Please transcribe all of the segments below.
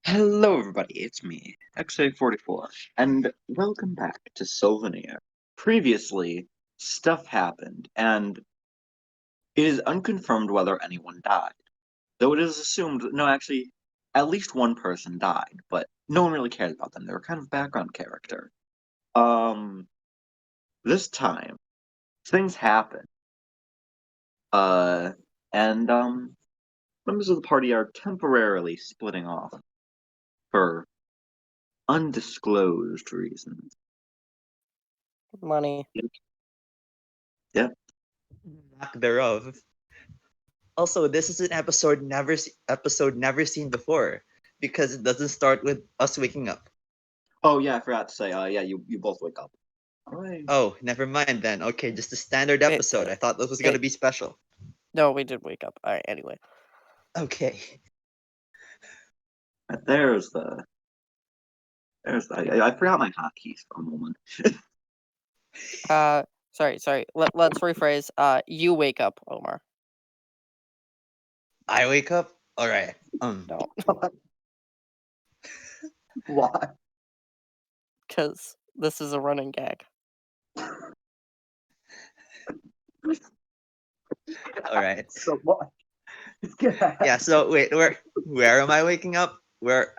Hello, everybody. It's me, XA44, and welcome back to Soulvenir. Previously, stuff happened, and it is unconfirmed whether anyone died. Though it is assumed, no, actually, at least one person died, but no one really cares about them. They were kind of background character. Um, this time, things happen. Uh, and members of the party are temporarily splitting off for undisclosed reasons. Money. Yeah. Lack thereof. Also, this is an episode never seen before because it doesn't start with us waking up. Oh yeah, I forgot to say. Yeah, you both wake up. All right. Oh, never mind then. Okay, just a standard Wait, episode. I thought this was gonna be special. No, we did wake up. Alright, anyway. Okay. There's the. I forgot my hotkeys for a moment. Sorry. Let's rephrase. You wake up, Omar. I wake up. All right. No. Why? Because this is a running gag. All right. So what? Yeah. So wait, where am I waking up? Where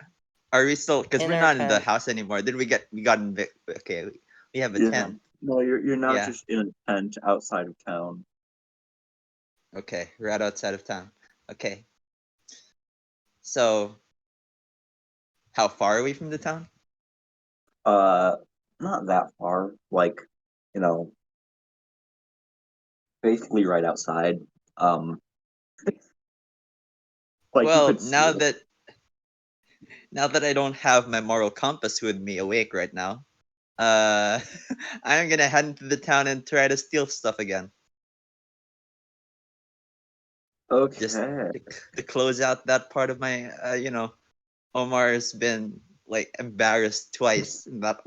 are we still? Because In we're our not in the tent. house anymore. Did we got okay? We have a Yeah. tent. No, you're now Yeah. just in a tent outside of town. Okay, right outside of town. Okay. So, how far are we from the town? Not that far. Like, you know, basically right outside. Like you Well, could see it. now that I don't have my moral compass with me awake right now, uh, I'm gonna head into the town and try to steal stuff again, just Okay. to close out that part of my, Omar's been like embarrassed twice in that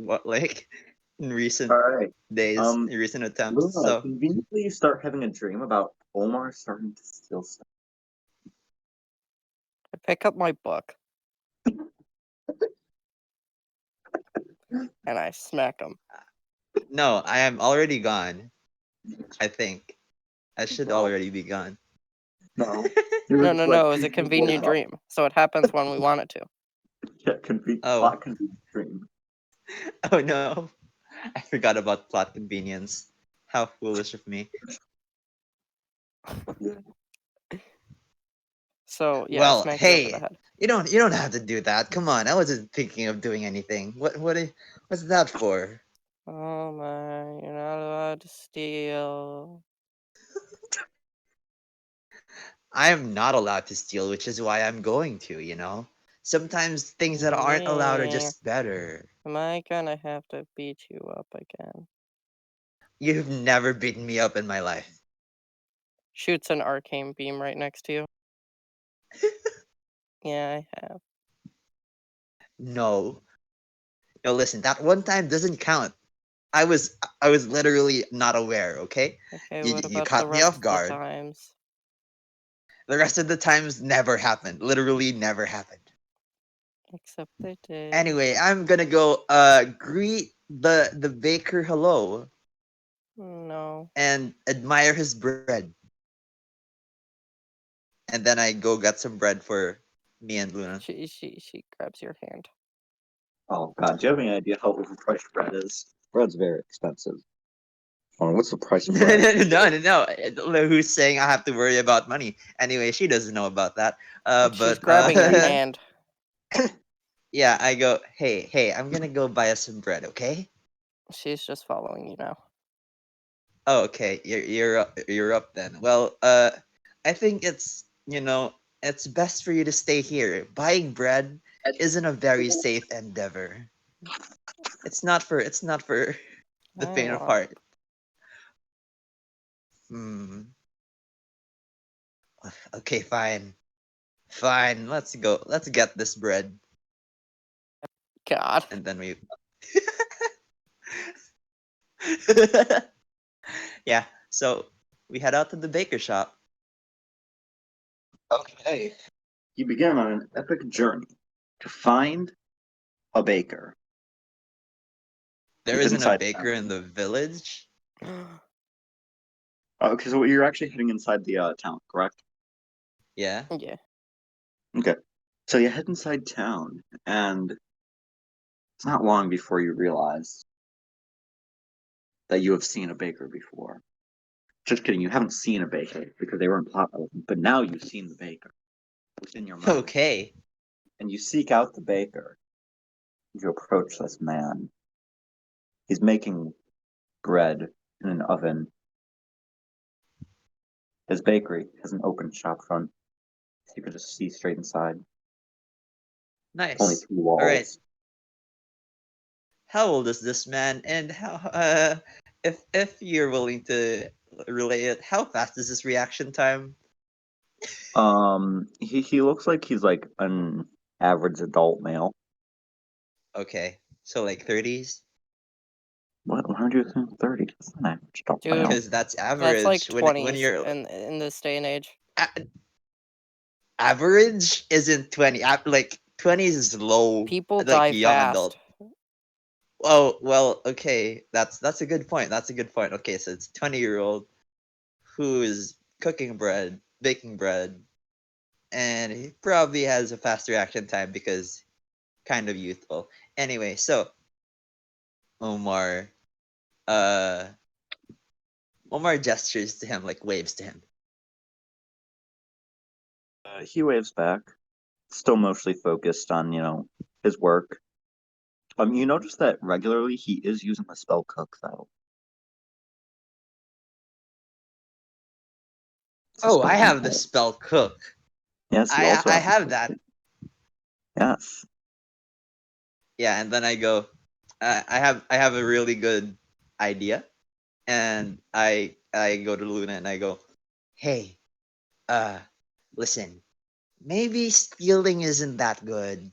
in recent All right. days, in recent attempts. Luna, So conveniently you start having a dream about Omar starting to steal stuff. I pick up my book. And I smack him. no, I am already gone. I think I should Well, already be gone. no. No. It was a convenient dream. So it happens when we want it to. Yeah, Oh, plot convenient dream. oh no, I forgot about plot convenience. How foolish of me. So yeah, I Well, smack you over the hey, head. you don't have to do that. Come on, I wasn't thinking of doing anything. What's that for? Oh my, you're not allowed to steal. I am not allowed to steal, which is why I'm going to, you know? Sometimes things that aren't allowed are Yeah. just better. Am I gonna have to beat you up again? You've never beaten me up in my life. Shoots an arcane beam right next to you. Yeah, I have. No. No, listen, that one time doesn't count. I was literally not aware, okay? Okay, You what you about the caught me rest off of the guard. times? The rest of the times never happened. Literally never happened. Except they did. Anyway, I'm gonna go greet the baker hello No. and admire his bread. And then I go get some bread for me and Luna. She grabs your hand. Oh god, do you have any idea how overpriced bread is? Bread's very expensive. Oh, what's the price of bread? No. Who's saying I have to worry about money? Anyway, she doesn't know about that. She's grabbing your hand. Yeah, I go, hey, I'm gonna go buy us some bread, okay? She's just following you now. Oh, okay, you're up then. Well, I think it's best for you to stay here. Buying bread isn't a very safe endeavor. It's not for the I faint of want. heart. Hmm. Okay, fine. Fine, let's go. Let's get this bread. God. And then we Yeah, so we head out to the baker shop. Okay. You begin on an epic journey to find a baker. There He's isn't a inside baker town. in the village. Okay, so you're actually heading inside the town, correct? Yeah. Yeah. Okay. So you head inside town, and it's not long before you realize that you have seen a baker before. Just kidding, you haven't seen a baker because they weren't popular, but now you've seen the baker within your mind. Okay. And you seek out the baker. You approach this man. He's making bread in an oven. His bakery has an open shop front, so you can just see straight inside. Only Nice. two All right. walls. How old is this man, and how if you're willing to relay it, how fast is his reaction time? He looks like he's like an average adult male. Okay, so like 30s, What? How do you think 30? That's an average adult Dude, male. because that's That's like average when 20s you're in this day and age. a- average isn't 20. Like 20s is low, People like die young fast. adult. Oh well, okay, that's a good point. That's a good point. Okay, so it's 20-year-old who is cooking bread, baking bread, and he probably has a fast reaction time because kind of youthful. Anyway, so Omar, uh, Omar gestures to him, like waves to him. He waves back, still mostly focused on, his work. You notice that regularly he is using the spell cook though. It's a Oh, spell I he have the has. spell cook. Yes, he I also I has the have spell that. cook. Yes. Yeah, and then I go, I have a really good idea, and I go to Luna and I go, hey, uh, listen, maybe stealing isn't that good,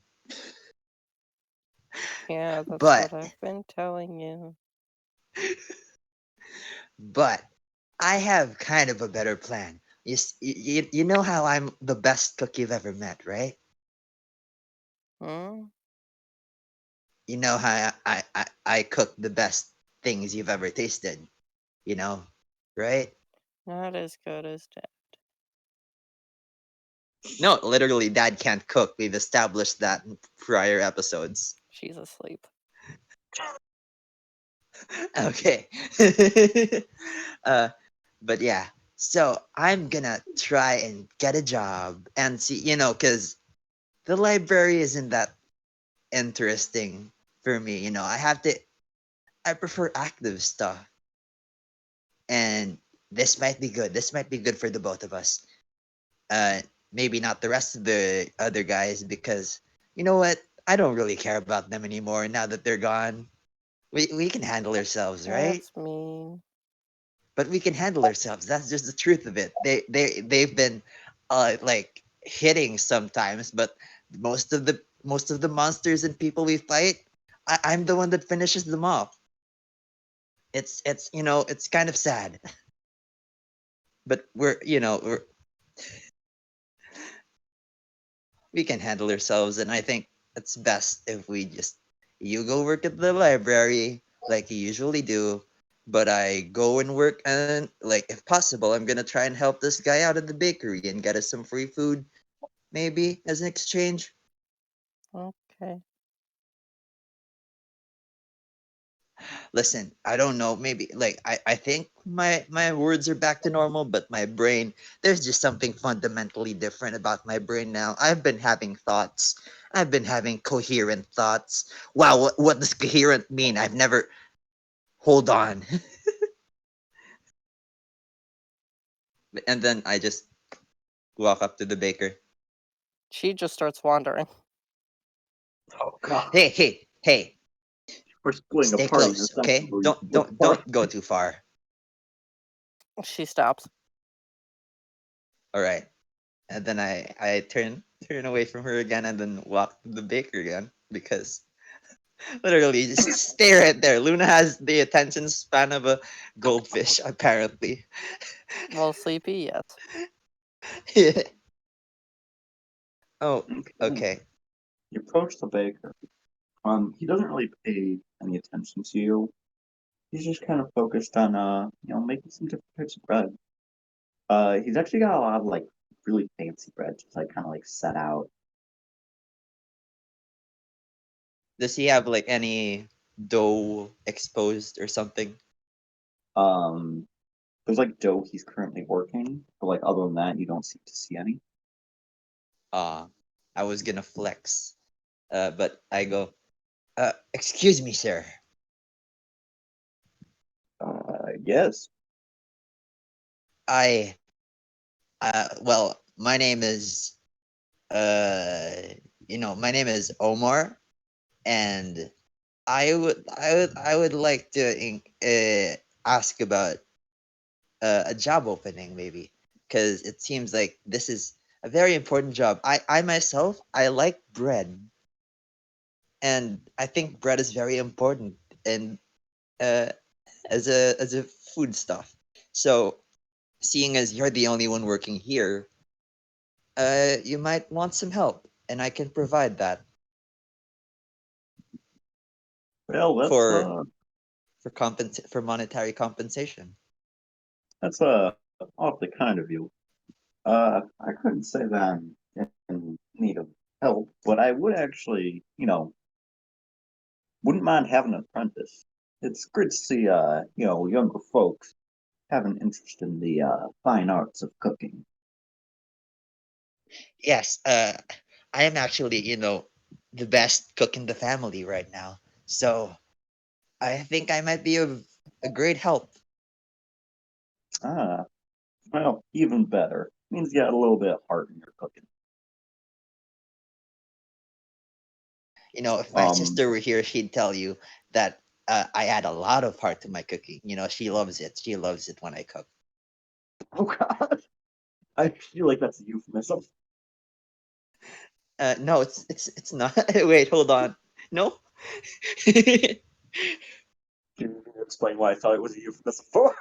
Yeah, that's but what I've been telling you. but I have kind of a better plan. You know how I'm the best cook you've ever met, right? Hmm? You know how I cook the best things you've ever tasted, you know, right? Not as good as Dad. No, literally, Dad can't cook. We've established that in prior episodes. She's asleep. Okay. uh, but yeah, so I'm gonna try and get a job and see, because the library isn't that interesting for me. I prefer active stuff. And this might be good. This might be good for the both of us. Uh, Maybe not the rest of the other guys because you know what? I don't really care about them anymore now that they're gone. We can handle ourselves, right? That's mean. But we can handle ourselves. That's just the truth of it. They've been like hitting sometimes, but most of the monsters and people we fight, I'm the one that finishes them off. It's kind of sad, but we can handle ourselves, and I think it's best if we just you go work at the library like you usually do, but I go and work, and like if possible, I'm gonna try and help this guy out at the bakery and get us some free food, maybe as an exchange. Okay. Listen, I don't know, maybe like I think my words are back to normal, but my brain, there's just something fundamentally different about my brain now. I've been having thoughts. I've been having coherent thoughts. Wow, what does coherent mean? I've never hold on. And then I just walk up to the baker. She just starts wandering. Oh god. Hey, hey, hey, We're splitting stay apart in a close, second. okay? Don't go too far. She stops. All right. And then I turn away from her again and then walk to the baker again because literally just stare at there. Luna has the attention span of a goldfish, apparently. Well, sleepy, yes. Oh, Okay. okay. You approach the baker. He doesn't really pay any attention to you. He's just kind of focused on making some different types of bread. He's actually got a lot of like really fancy bread, just like kind of like set out. Does he have like any dough exposed or something? Um, there's like dough he's currently working, but like other than that, you don't seem to see any. Uh, I was gonna flex, but I go, excuse me, sir. Yes. I, well, my name is, uh, my name is Omar, and I would like to ask about a job opening, maybe, because it seems like this is a very important job. I myself, I like bread, and I think bread is very important, and uh, as a food stuff. So, seeing as you're the only one working here, you might want some help, and I can provide that Well, for for monetary compensation. that's awfully kind of you. I couldn't say that I'm in need of help, but I would actually, wouldn't mind having an apprentice. It's good to see, younger folks have an interest in the fine arts of cooking. Yes, I am actually, the best cook in the family right now. So I think I might be of a great help. Ah, well, even better. Means you got a little bit of heart in your cooking. If my Um, sister were here, she'd tell you that I add a lot of heart to my cooking. She loves it. She loves it when I cook. oh God, I feel like that's a euphemism. No, it's not. Wait, hold on. No. Can you explain why I thought it was a euphemism for?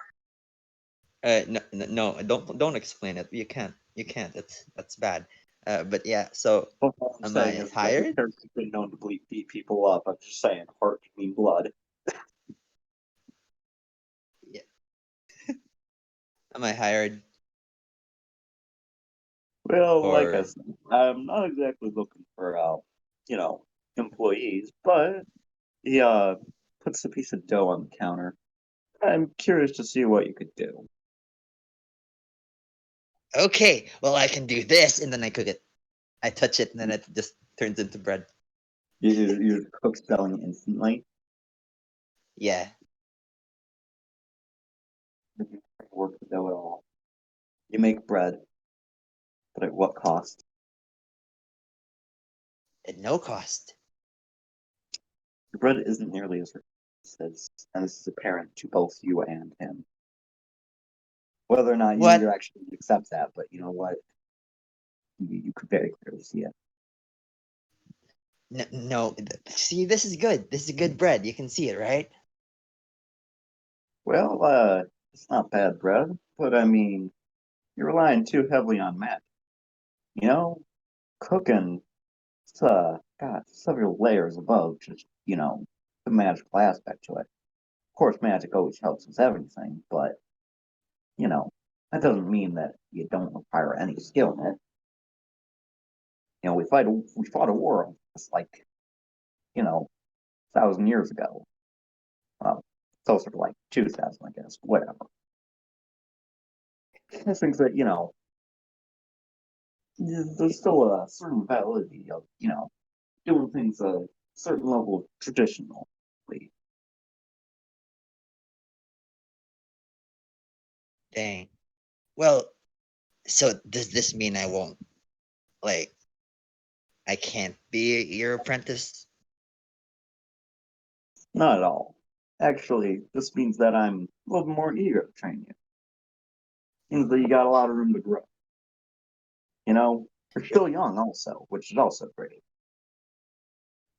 No, no, don't explain it. You can't. You can't. That's bad. But yeah. So, All I'm am saying I is that your hired? character's been known to beat people up. I'm just saying heart can mean blood. Yeah. Am I hired Well, like I or? said, I'm not exactly looking for you know, employees, but he puts a piece of dough on the counter. I'm curious to see what you could do. Okay, well, I can do this, and then I cook it. I touch it, and then it just turns into bread. You cook spelling instantly. Yeah, You don't work the dough at all. You make bread, but at what cost? at no cost. Your bread isn't nearly as rich as, and this is apparent to both you and him. Whether or not you What? actually accept that, but you know what? You could very clearly see it. No. See, this is good. This is good bread. You can see it, right? Well, it's not bad bread, but I mean, you're relying too heavily on magic. You know, cooking, it's got several layers above just, the magical aspect to it. Of course, magic always helps with everything, but, you know, that doesn't mean that you don't require any skill in it. We fought a war just like, you know, 1,000 years ago. Well, closer to like 2,000, I guess. Whatever. I think that, there's still a certain validity of, doing things a certain level of traditionally. Dang. Well, so does this mean I won't, like, I can't be your apprentice? Not at all. Actually, this means that I'm a little more eager to train you. Means that you got a lot of room to grow. You're Well, still young also, which is also great.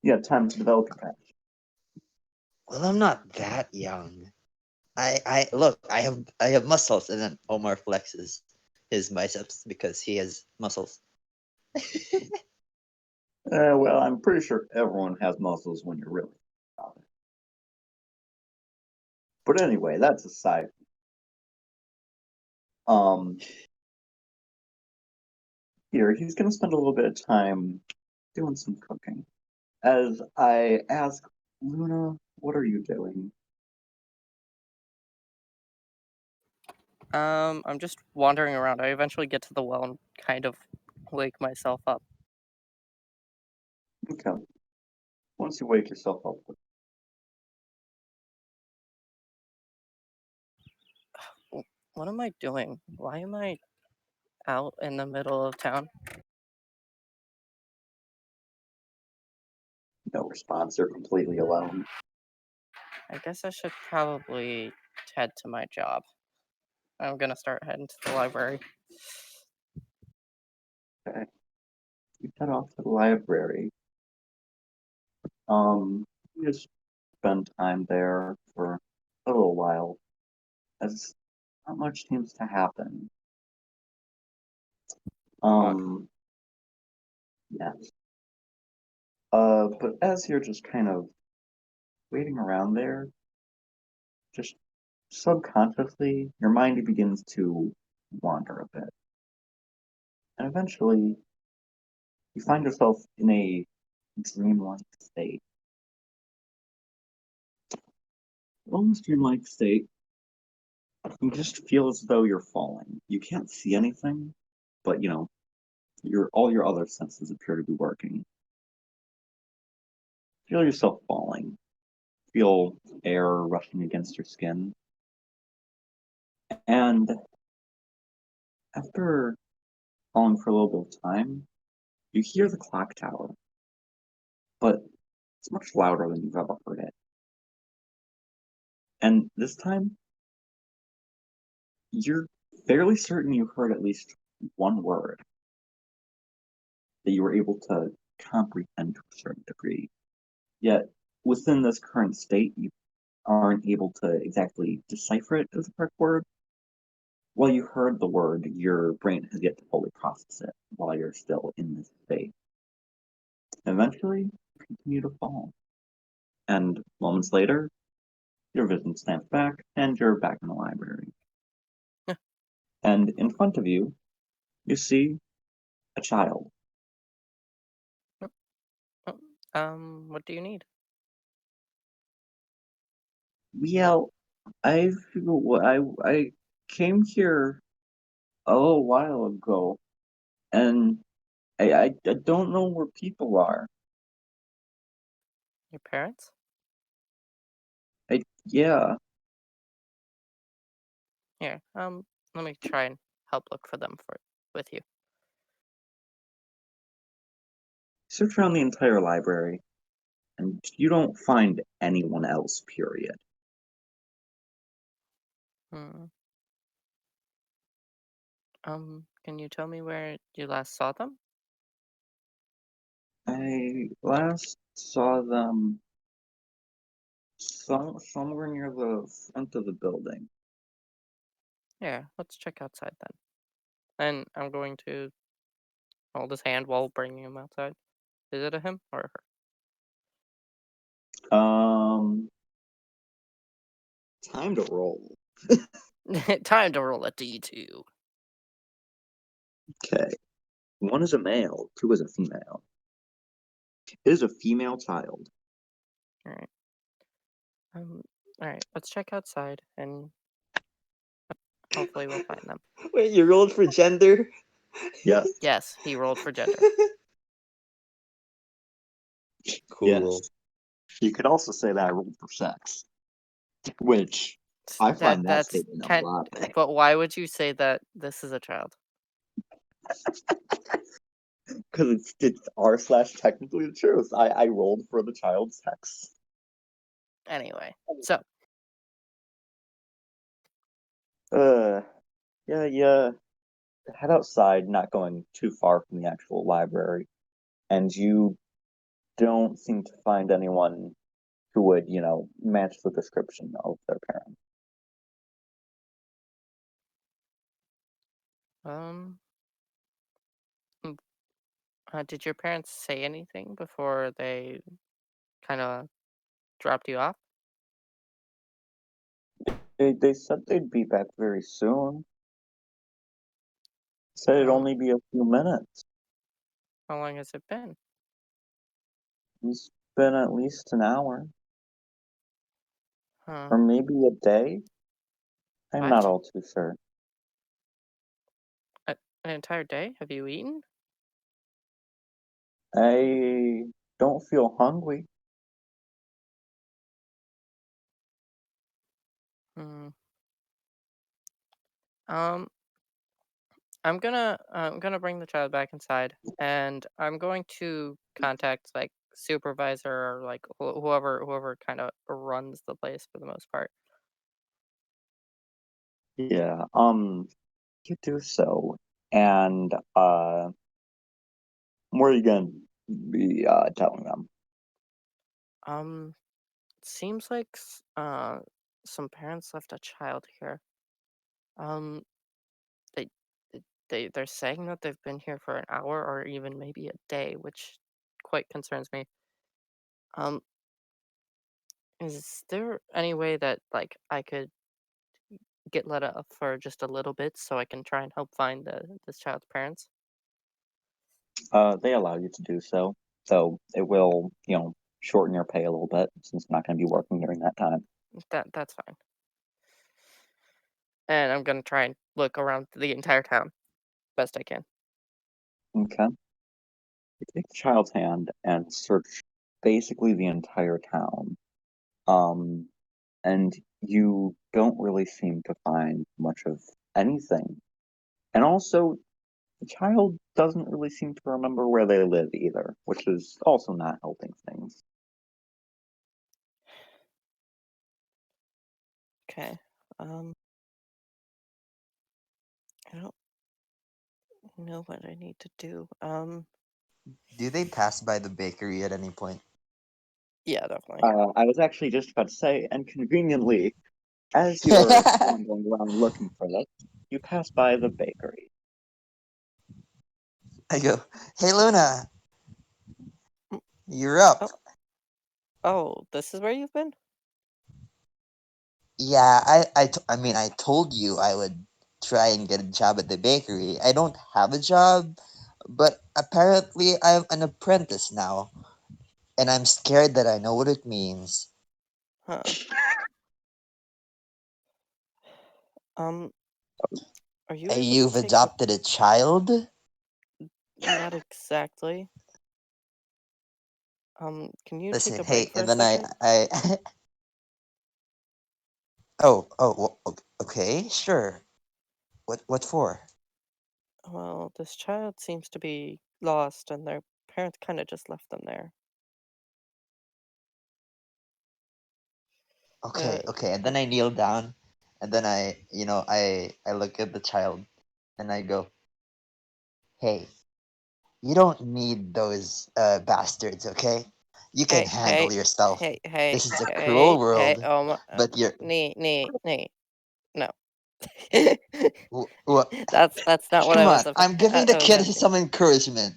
You got time to develop your passion. well, I'm not that young. I look, I have muscles, and then Omar flexes his biceps because he has muscles. Well, I'm pretty sure everyone has muscles when you're really about it. But anyway, that's aside. Um, Here he's gonna spend a little bit of time doing some cooking. As I ask Luna, what are you doing? I'm just wandering around. I eventually get to the well and kind of wake myself up. Okay. Once you wake yourself up, What am I doing? Why am I out in the middle of town? no response. You're completely alone. I guess I should probably head to my job. I'm gonna start heading to the library. Okay. You head off to the library. You just spend time there for a little while, as not much seems to happen. What? Yes. But as you're just kind of waiting around there, just subconsciously, your mind begins to wander a bit. And eventually, you find yourself in a dreamlike state. Almost dreamlike state. You just feel as though you're falling. You can't see anything, but your all your other senses appear to be working. Feel yourself falling. Feel air rushing against your skin. And after falling for a little bit of time, you hear the clock tower, but it's much louder than you've ever heard it. And this time, you're fairly certain you heard at least one word that you were able to comprehend to a certain degree. Yet, within this current state, you aren't able to exactly decipher it as the correct word. While you heard the word, your brain has yet to fully process it while you're still in this state. Eventually, you continue to fall. And moments later, your vision snaps back and you're back in the library. And in front of you, you see a child. What do you need? Well, I came here a little while ago, and I don't know where people are. Your parents? Yeah, Here, let me try and help look for them with you. search around the entire library, and you don't find anyone else. Period. Hmm. Can you tell me where you last saw them? I last saw them somewhere near the front of the building. Yeah, let's check outside then. And I'm going to hold his hand while bringing him outside. Is it a him or Um, Time to roll. her? Time to roll a d2. Okay, one is a male, two is a female. It is a female child. All right. All right. Let's check outside, and hopefully we'll find them. Wait, you rolled for gender? Yes, Yes, he rolled for gender. Cool. yes. You could also say that I rolled for sex, which I find that That's statement a kind. lot better. But why would you say that this is a child? Because it's r slash technically the truth. I rolled for the child's sex. Anyway, so Uh, yeah. Head outside, not going too far from the actual library, and you don't seem to find anyone who would, match the description of their parent. um, Did your parents say anything before they kind of dropped you off? They said they'd be back very soon. Said it'd Um, only be a few minutes. how long has it been? It's been at least an hour, Huh? or maybe a day. I'm not What? all too sure. A, an entire day? Have you eaten? I don't feel hungry. Hmm. Um, I'm gonna bring the child back inside, and I'm going to contact like supervisor or like whoever kind of runs the place for the most part. Yeah, you do so. And what are you gonna be telling them? Um, seems like some parents left a child here. Um, they they're saying that they've been here for an hour or even maybe a day, which quite concerns me. Um, is there any way that like I could get let off for just a little bit so I can try and help find this child's parents? They allow you to do so, so it will, shorten your pay a little bit since you're not gonna be working during that time. That's fine. And I'm gonna try and look around the entire town best I can. Okay. You take the child's hand and search basically the entire town. Um, and you don't really seem to find much of anything. And also, the child doesn't really seem to remember where they live either, which is also not helping things. Okay. Um, I don't know what I need to do. Do they pass by the bakery at any point? Yeah, definitely. I was actually just about to say, and conveniently, as you're wandering around looking for this, you pass by the bakery. I go, hey Luna, Mm. you're up. Oh, oh, this is where you've been? Yeah, I mean, I told you I would try and get a job at the bakery. I don't have a job, but apparently I'm an apprentice now, and I'm scared that I know what it means. Huh. Um, are you able to You've take the adopted a child? not exactly. Can you take Listen, a break hey, for and a then second? okay, sure. What for? Well, this child seems to be lost and their parents kind of just left them there. Uh, Okay, and then I kneel down, and then I look at the child, and I go, hey, you don't need those bastards, okay? You can hey, handle hey, yourself. hey, hey, This is a cruel hey, world, but you're nee, no. what? That's not what Come on, I'm giving the I was kid asking. some encouragement.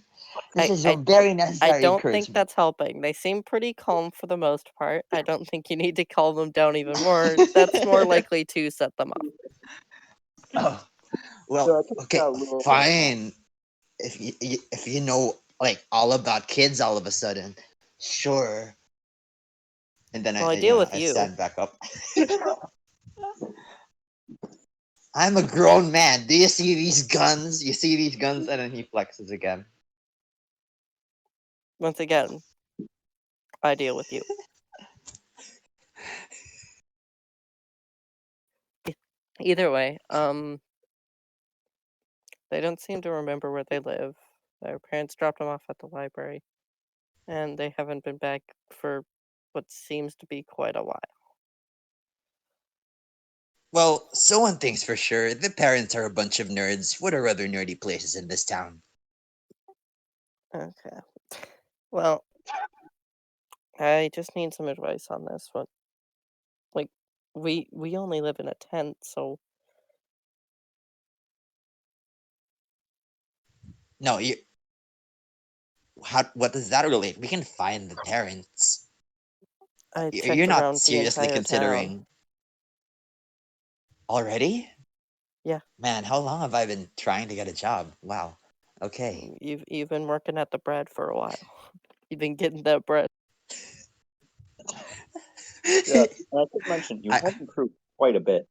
This I, is a I, very I necessary don't think encouragement. that's helping. They seem pretty calm for the most part. I don't think you need to calm them down even more. That's more likely to set them off. Oh, well, So I think okay, a little bit of that. fine. If you know like all about kids all of a sudden, sure. And then Well, I deal with I you. stand back up. I'm a grown man. Do you see these guns? You see these guns? And then he flexes again. Once again, I deal with you. Either way, they don't seem to remember where they live. Their parents dropped them off at the library, and they haven't been back for what seems to be quite a while. Well, so one thing's for sure: the parents are a bunch of nerds. What are other nerdy places in this town? Okay. Well, I just need some advice on this. What, like, we only live in a tent, so No, What does that relate? We can find the parents. I You're checked not around the seriously entire town. considering already? Yeah, Man, how long have I been trying to get a job? Wow. Okay. you've been working at the bread for a while. You've been getting that bread. Yeah, and I should mention you I have improved quite a bit,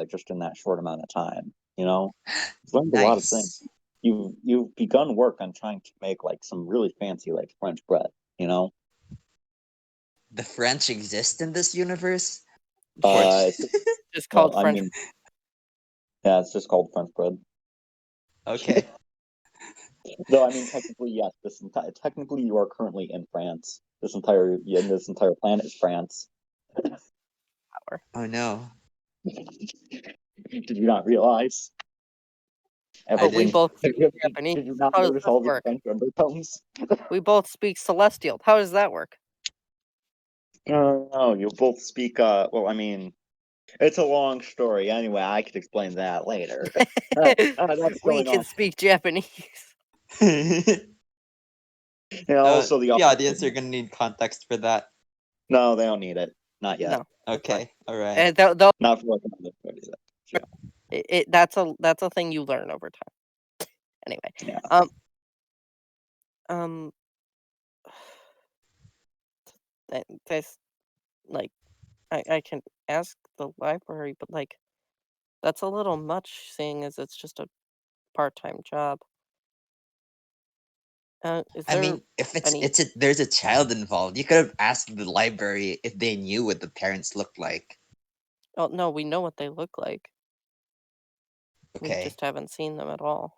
just in that short amount of time. You know, you've learned a lot of things. nice. You've begun work on trying to make like some really fancy like French bread. You know, The French exist in this universe? Or it's Just well, called I French. mean, yeah, it's just called French bread. okay. Though I mean, technically, yes. Technically, you are currently in France. This entire planet is France. Power. Oh no. Did you not realize? I But we Everything. didn't. both speak Japanese. Did you not How does notice this all the work? French undertones? We both speak Celestial. How does that work? No, you both speak. Well, I mean, it's a long story. Anyway, I could explain that later. That's We going can on. speak Japanese. And also the The author. audience are gonna need context for that. No, they don't need it. Not yet. No, it's fine. Okay, alright. And they'll Not for like another 30 seconds. that's a thing you learn over time. Anyway, Yeah. um, there's like I can ask the library, but like that's a little much, seeing as it's just a part-time job. Is I there mean, if any? there's a child involved, you could have asked the library if they knew what the parents looked like. Oh no, we know what they look like. We Okay. just haven't seen them at all.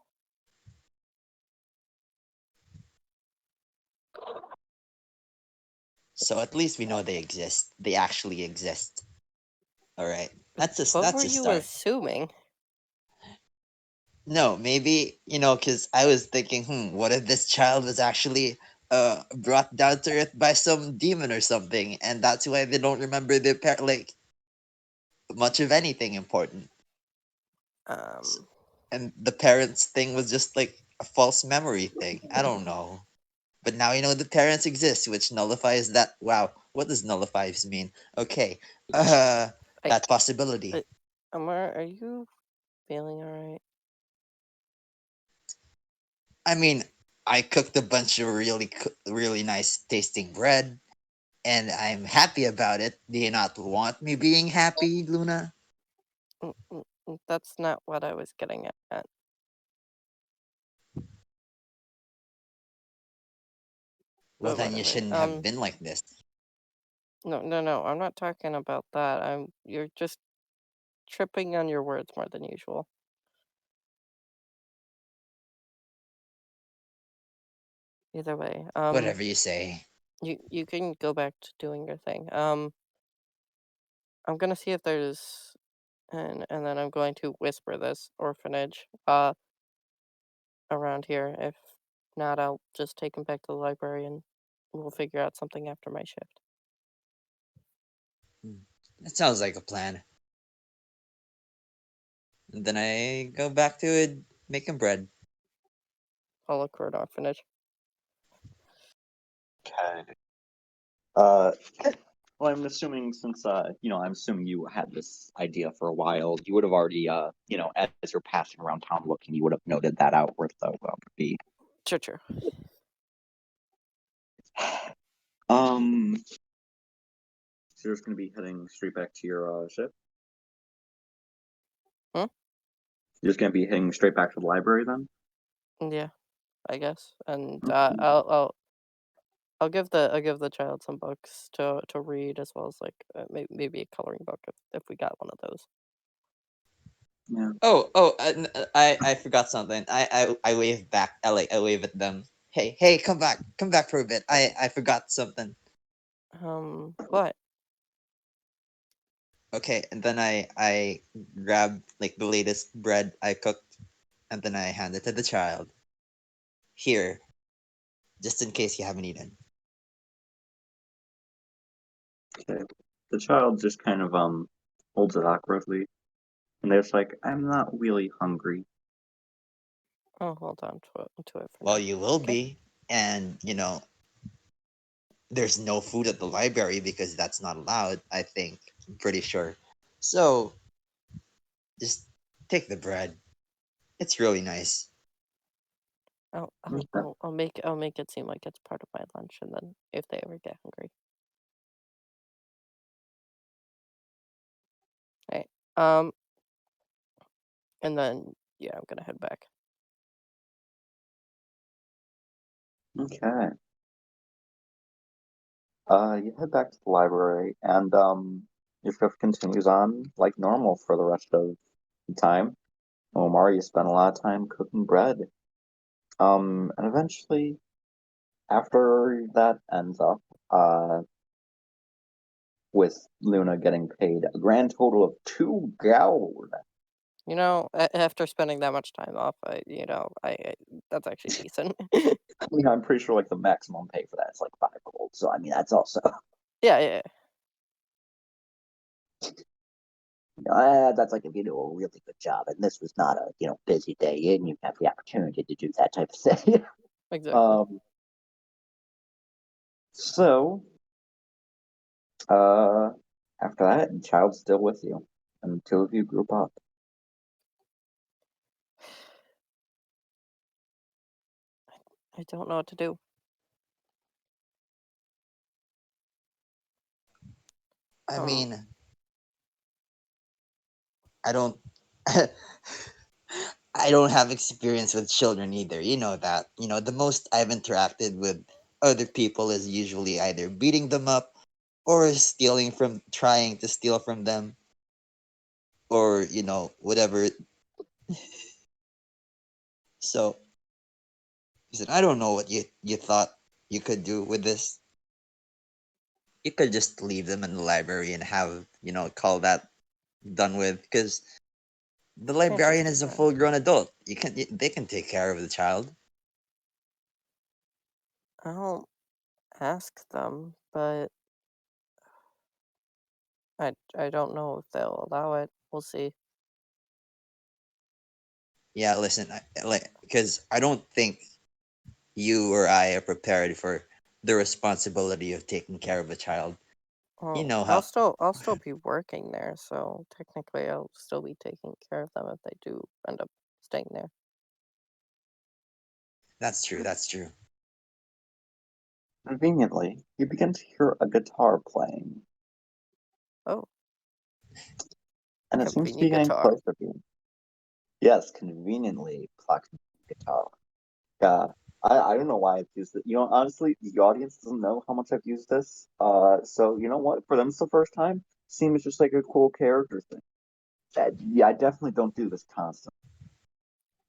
So at least we know they exist. They actually exist. Alright. What were That's a you start. assuming? No, maybe, because I was thinking, what if this child was actually brought down to earth by some demon or something, and that's why they don't remember their like much of anything important. S- Um, And the parents thing was just like a false memory thing. I don't know. But now you know the parents exist, which nullifies that. Wow, what does nullifies mean? Okay, uh, I, that possibility. Amar, are you feeling alright? I mean, I cooked a bunch of really nice tasting bread, and I'm happy about it. Do you not want me being happy, Luna? That's not what I was getting at. Well, But then you whatever. shouldn't have been like this. No. I'm not talking about that. You're just tripping on your words more than usual. Either way, Whatever you say. you can go back to doing your thing. I'm gonna see if there's and then I'm going to whisper this orphanage around here. If not, I'll just take him back to the library and we'll figure out something after my shift. That sounds like a plan. And then I go back to it, making bread. I'll look for an orphanage. Okay. Well, I'm assuming since I'm assuming you had this idea for a while, you would have already as you're passing around town looking, you would have noted that out where the well would be. True. So you're just gonna be heading straight back to your ship? Hmm? You're just gonna be heading straight back to the library then? Yeah, I guess. And Okay. I'll give the child some books to read, as well as like maybe a coloring book if we got one of those. Yeah. I forgot something. I wave back. I wave at them. Hey, come back for a bit. I forgot something. What? Okay, and then I grab like the latest bread I cooked, and then I hand it to the child. Here, just in case you haven't eaten. Okay. The child just kind of holds it awkwardly, and they're just like, "I'm not really hungry." Oh, hold on to it for Well, now. you will Okay. be, and there's no food at the library because that's not allowed. I think, I'm pretty sure. So just take the bread. It's really nice. I'll make it seem like it's part of my lunch, and then if they ever get hungry. Right. Um, and then yeah, I'm gonna head back. Okay. You head back to the library, and your shift continues on like normal for the rest of the time. Omar, you spend a lot of time cooking bread. And eventually, after that ends up, with Luna getting paid a grand total of 2 gold. After spending that much time off, I that's actually decent. I mean, I'm pretty sure like the maximum pay for that is like 5 gold. So I mean, that's also Yeah. that's like if you do a really good job, and this was not a busy day, and you have the opportunity to do that type of thing. Exactly. um. So, uh, after that, the child's still with you, and the two of you group up. I don't know what to do. I Um, mean, I don't. I don't have experience with children either. You know that. The most I've interacted with other people is usually either beating them up or trying to steal from them, or whatever. So, listen, I don't know what you thought you could do with this. You could just leave them in the library and have call that done with, because the can't just librarian do is a that. full-grown adult. They can take care of the child. I'll ask them, but I don't know if they'll allow it. We'll see. Yeah, listen, because I don't think you or I are prepared for the responsibility of taking care of a child. You Well, know how. I'll still be working there, so technically I'll still be taking care of them if they do end up staying there. That's true. That's true. Conveniently, you begin to hear a guitar playing, Oh, a and it seems to be convenient getting guitar. closer to you. Yes, conveniently plucked guitar. Yeah, I don't know why I've used it. Honestly, the audience doesn't know how much I've used this. So you know what? For them, it's the first time. Seems just like a cool character thing. Yeah, I definitely don't do this constantly.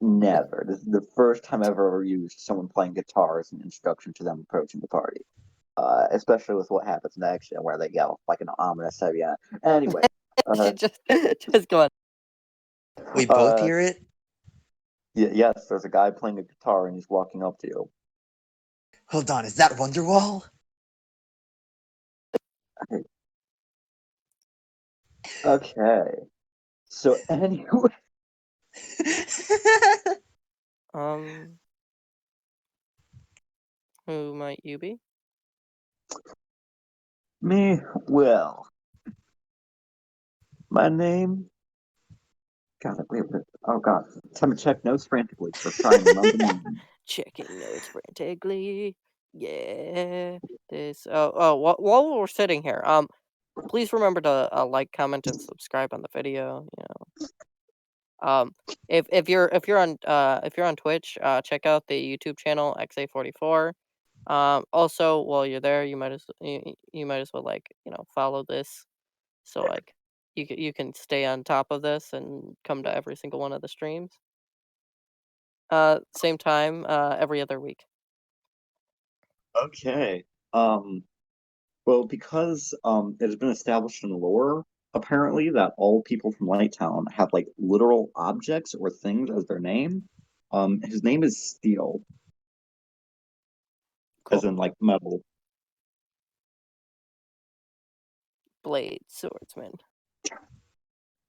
Never. This is the first time I've ever used someone playing guitar as an introduction to them approaching the party. Especially with what happens next and where they yell like an ominous heavy. Anyway, uh, Just go on. We both uh, hear it. yes, there's a guy playing a guitar and he's walking up to you. Hold on, is that Wonderwall? Okay. So anyway, Um, who might you be? me, well, my name. God, wait. Oh God, time to check notes frantically to try and remember the name. Checking notes frantically. Yeah. While we're sitting here, please remember to like, comment, and subscribe on the video. If you're on Twitch, check out the YouTube channel XA44. Also, while you're there, you might as well follow this, so you can stay on top of this and come to every single one of the streams. Same time, every other week. Okay. Well, because it has been established in lore, apparently, that all people from Lighttown have like literal objects or things as their name. His name is Steel, as Cool. in like metal. Blade swordsman.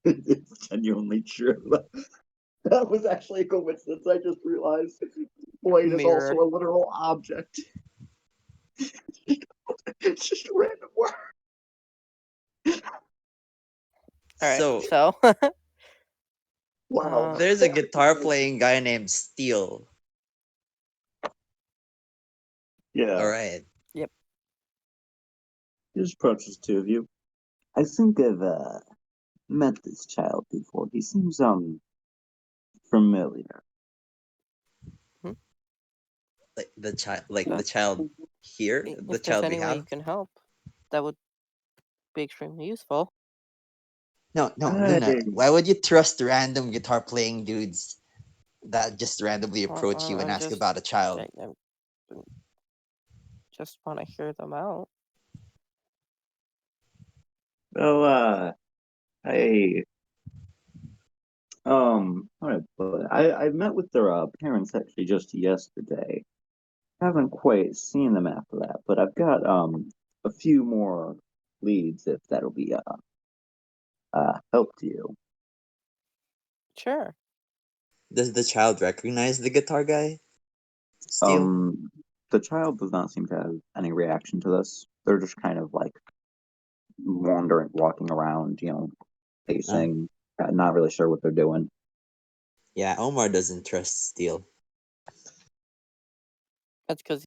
It's genuinely true. That was actually a coincidence. I just realized Blade is also Mirror. a literal object. It's just random word. All right. So So, Wow. there's a guitar playing guy named Steel. All Yeah. right. yep. He just approaches the two of you. I think I've met this child before. He seems familiar. Hmm? Like Uh, the child here, the if there's child we any way you have. can help, that would be extremely useful. No, no, I Luna. Why would you trust random guitar playing dudes that just randomly Well, approach you and I'm ask just, about a child? I just want to hear them out. well, I all right, but I met with their parents actually just yesterday. Haven't quite seen them after that, but I've got a few more leads if that'll be help to you. Sure. Does the child recognize the guitar guy? Steel? Um, the child does not seem to have any reaction to this. They're just kind of like wandering, walking around, Oh, pacing, not really sure what they're doing. yeah. Omar doesn't trust Steel. That's because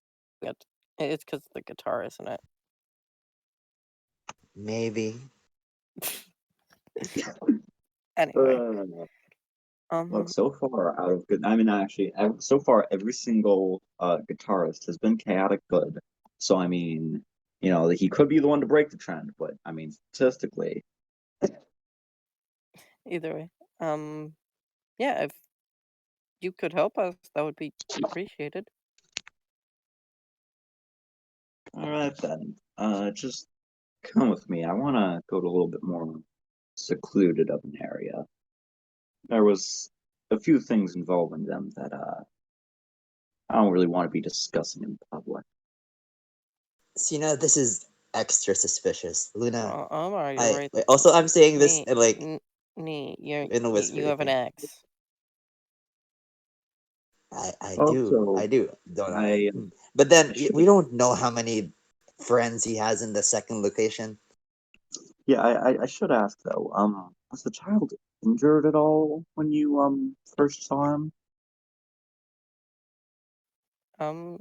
it's because the guitar, isn't it? Maybe. Anyway, Uh, Look, um, so far out of good. I mean, actually, so far every single guitarist has been chaotic good. So I mean, he could be the one to break the trend, but I mean, statistically, either way, yeah, if you could help us, that would be appreciated. all right then. Just come with me. I want to go to a little bit more secluded of an area. There was a few things involving them that I don't really want to be discussing in public. So, this is extra suspicious. Luna, Omar, you're I right. also I'm saying this Nee, like n- Nee, in a whisper, you have an okay? ex. Also, I do, don't I? I But then I should we don't know how many friends he has in the second location. Yeah, I should ask though. Was the child injured at all when you first saw him? No,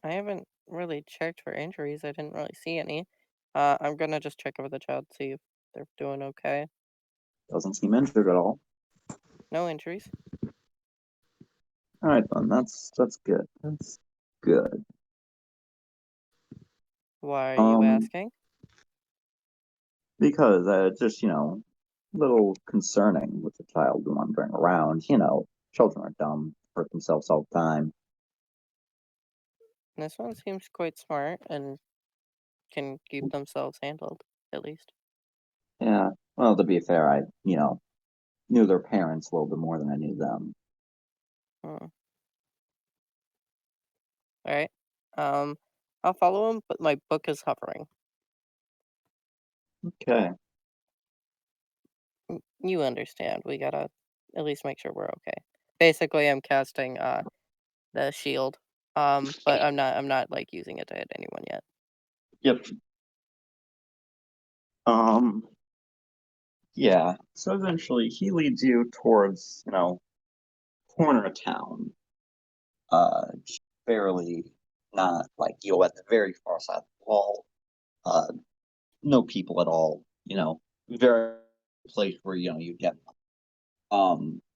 I haven't really checked for injuries. I didn't really see any. I'm gonna just check over the child, see if they're doing okay. Doesn't seem injured at all. No injuries. All right then, that's good. That's good. Why are you Um, asking? because just a little concerning with the child wandering around. Children are dumb, hurt themselves all the time. This one seems quite smart and can keep themselves handled, at least. Yeah. Well, to be fair, I knew their parents a little bit more than I knew them. Hmm. All right. I'll follow him, but my book is hovering. Okay. You understand. We gotta at least make sure we're okay. Basically, I'm casting the shield. But I'm not like using it to hit anyone yet. Yep. Um. Yeah. So eventually, he leads you towards corner of town. Fairly not like at the very far side of the wall. Uh, no people at all. Very place where you get.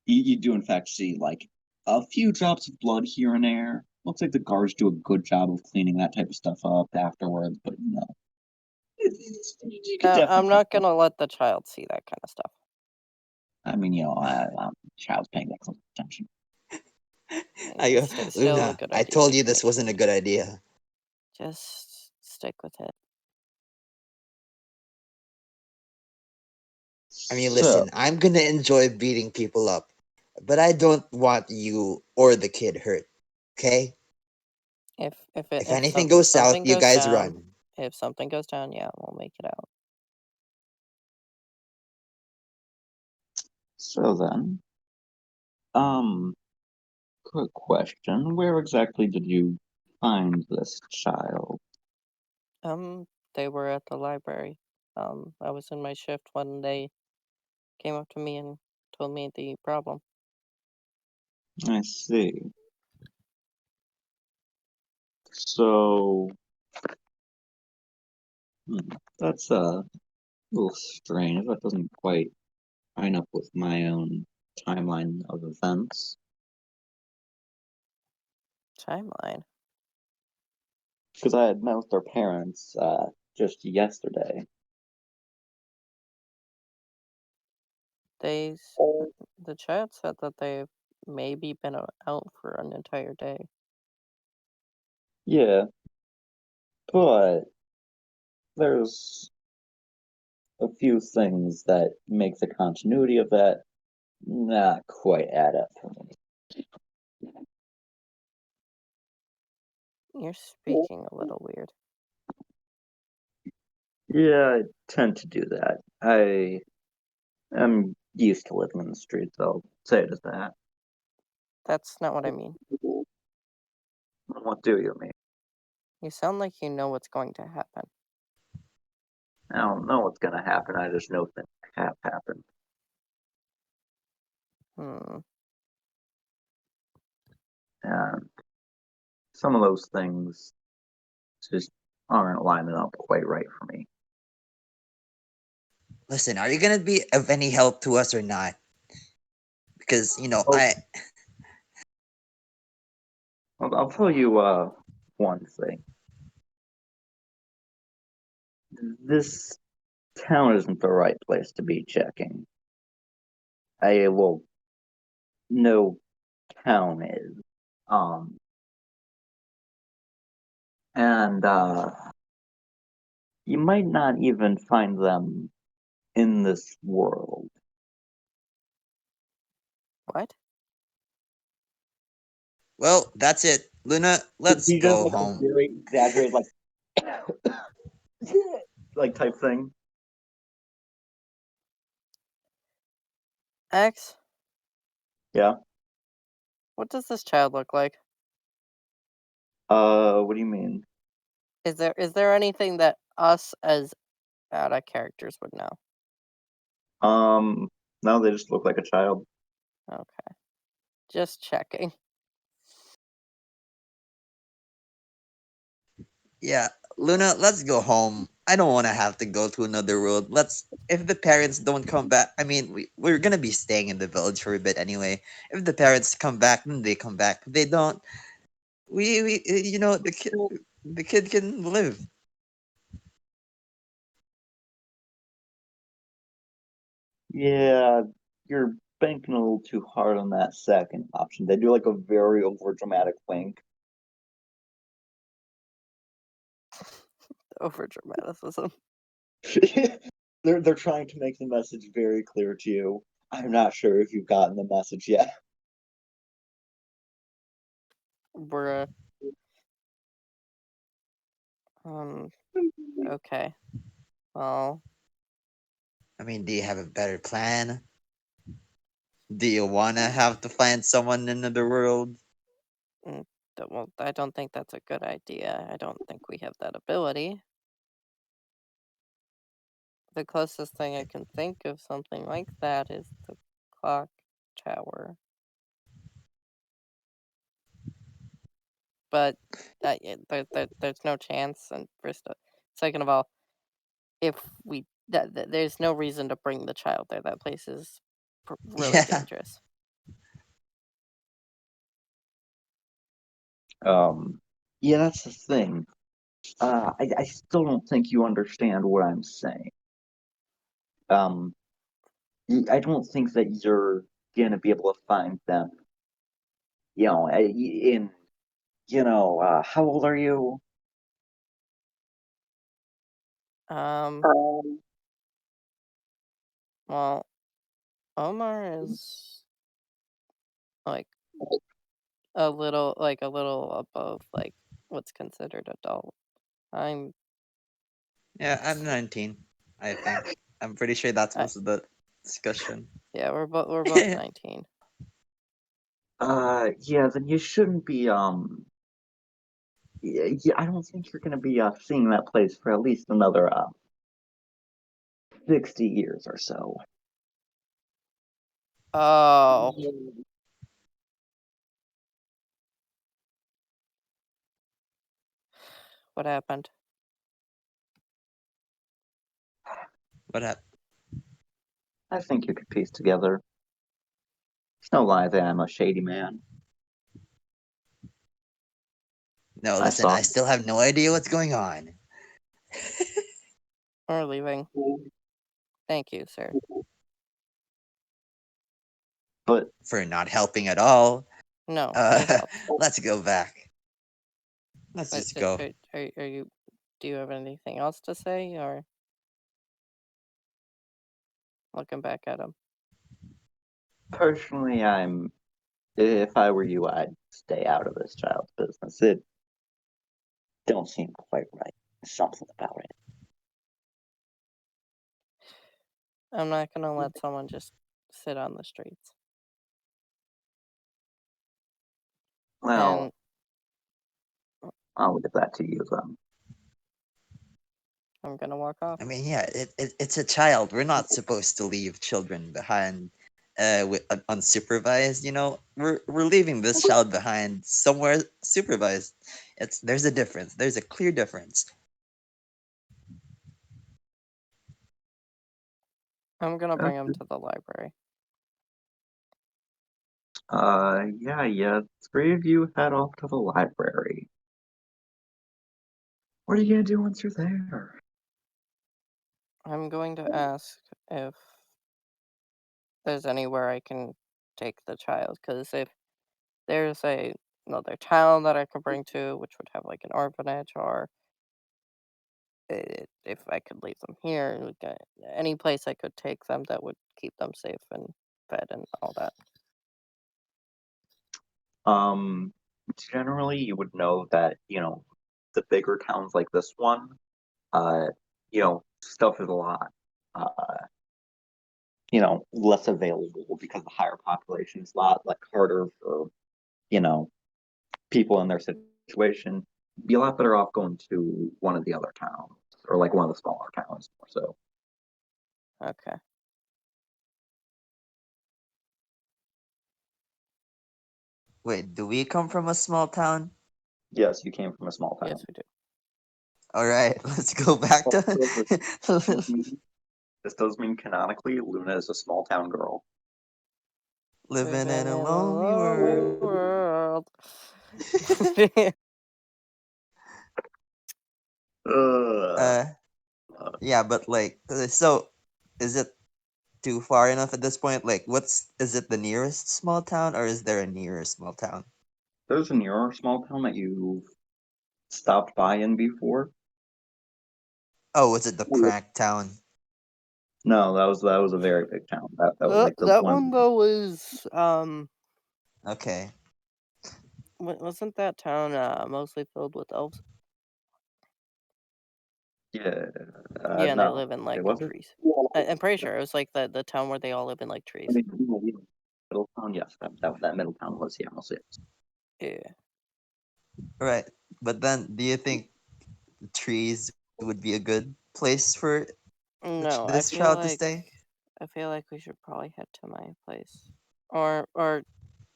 You do in fact see like a few drops of blood here and there. Looks like the guards do a good job of cleaning that type of stuff up afterwards, but you could I'm definitely. not gonna let the child see that kind of stuff. I mean, child's paying that close attention. I go, Still a Luna, good I idea. told you this Make sure. wasn't a good idea. Just stick with it. I mean, So, listen, I'm gonna enjoy beating people up, but I don't want you or the kid hurt. Okay? If anything If goes south, something you goes guys down, run. yeah, we'll make it out. so then, Um, quick question. Where exactly did you find this child? They were at the library. I was in my shift when they came up to me and told me the problem. I see. So, that's a little strange. That doesn't quite line up with my own timeline of events. Timeline. Because I had met with their parents just yesterday. They, the child said that they've maybe been out for an entire day. Yeah, but there's a few things that make the continuity of that not quite add up for me. You're speaking a little weird. Yeah, I tend to do that. I am used to living in the streets, I'll say it as that. That's not what I mean. What do you mean? You sound like you know what's going to happen. I don't know what's gonna happen, I just know things have happened. Hmm. And some of those things just aren't lining up quite right for me. Listen, are you gonna be of any help to us or not? Because Oh, I'll tell you one thing. This town isn't the right place to be checking. Well, no town is. Um, and you might not even find them in this world. What? well, that's it, Luna. Let's He does go like a home. very exaggerated, like, like type thing. X, Yeah. what does this child look like? What do you mean? Is there anything that us as characters would know? Um, no, they just look like a child. Okay. Just checking. Yeah, Luna, let's go home. I don't want to have to go to another world. Let's. If the parents don't come back, I mean, we're gonna be staying in the village for a bit anyway. If the parents come back, then they come back. If they don't, the kid can live. Yeah, you're banking a little too hard on that second option. They do like a very over dramatic wink. Over dramaticism. They're trying to make the message very clear to you. I'm not sure if you've gotten the message yet. Bruh. Um. Okay. Well, I mean, do you have a better plan? Do you wanna have to find someone in another world? mm, well, I don't think that's a good idea. I don't think we have that ability. The closest thing I can think of something like that is the clock tower. But there's no chance. And second of all, if there's no reason to bring the child there. That place is really Yeah. dangerous. Um, yeah, that's the thing. I still don't think you understand what I'm saying. Um, I don't think that you're gonna be able to find them. In how old are you? Um. Well, Omar is like a little above like what's considered adult. I'm Yeah, I'm 19, I think. I'm pretty sure that I was the discussion. Yeah, we're both 19. Yeah, then you shouldn't be, yeah, I don't think you're gonna be, seeing that place for at least another, 60 years or so. Oh, what happened? What happened? I think you could piece together. It's no lie that I'm a shady man. No, I listen, saw I still have no idea what's going on. We're leaving. Thank you, sir. but For not helping at all. No, I helped. Let's go back. Let's Are, just go. are you? Do you have anything else to say, or looking back at him? personally, if I were you, I'd stay out of this child's business. It don't seem quite right. Something about it. I'm not gonna let someone just sit on the streets. Well, And I'll leave that to you then. I'm gonna walk off. I mean, yeah, it's a child. We're not supposed to leave children behind with unsupervised. We're leaving this child behind somewhere supervised. There's a difference. There's a clear difference. I'm gonna bring him Okay. to the library. Yeah, three of you head off to the library. What are you gonna do once you're there? I'm going to ask if there's anywhere I can take the child, because if there's another town that I could bring to, which would have like an orphanage, or if I could leave them here, like, any place I could take them that would keep them safe and fed and all that. Um, Generally, you would know that, the bigger towns like this one, uh, stuff is a lot, uh, less available because the higher population is a lot like harder for, you know, people in their situation. Be a lot better off going to one of the other towns or like one of the smaller towns more so. Okay. Wait, do we come from a small town? Yes, you came from a small Yes, town. we do. All right, let's go back to. This does mean canonically Luna is a small town girl. Living Living in a in a lonely lonely world. world. Ugh. Uh, yeah, but like, so is it too far enough at this point? Like, is it the nearest small town, or is there a nearest small town? There's a nearer small town that you've stopped by in before. Oh, was it the prank town? No, that was a very big town. That was like the That one. one though was Okay. wasn't that town mostly filled with elves? Yeah, Yeah, and they no, live in it like wasn't. trees. I'm pretty sure it was like the town where they all live in like I trees. mean, middle town, yes, that middle town was, yeah, mostly. Yeah. Right. But then, do you think the trees would be a good place for No, this child to stay? I feel like we should probably head to my place. Or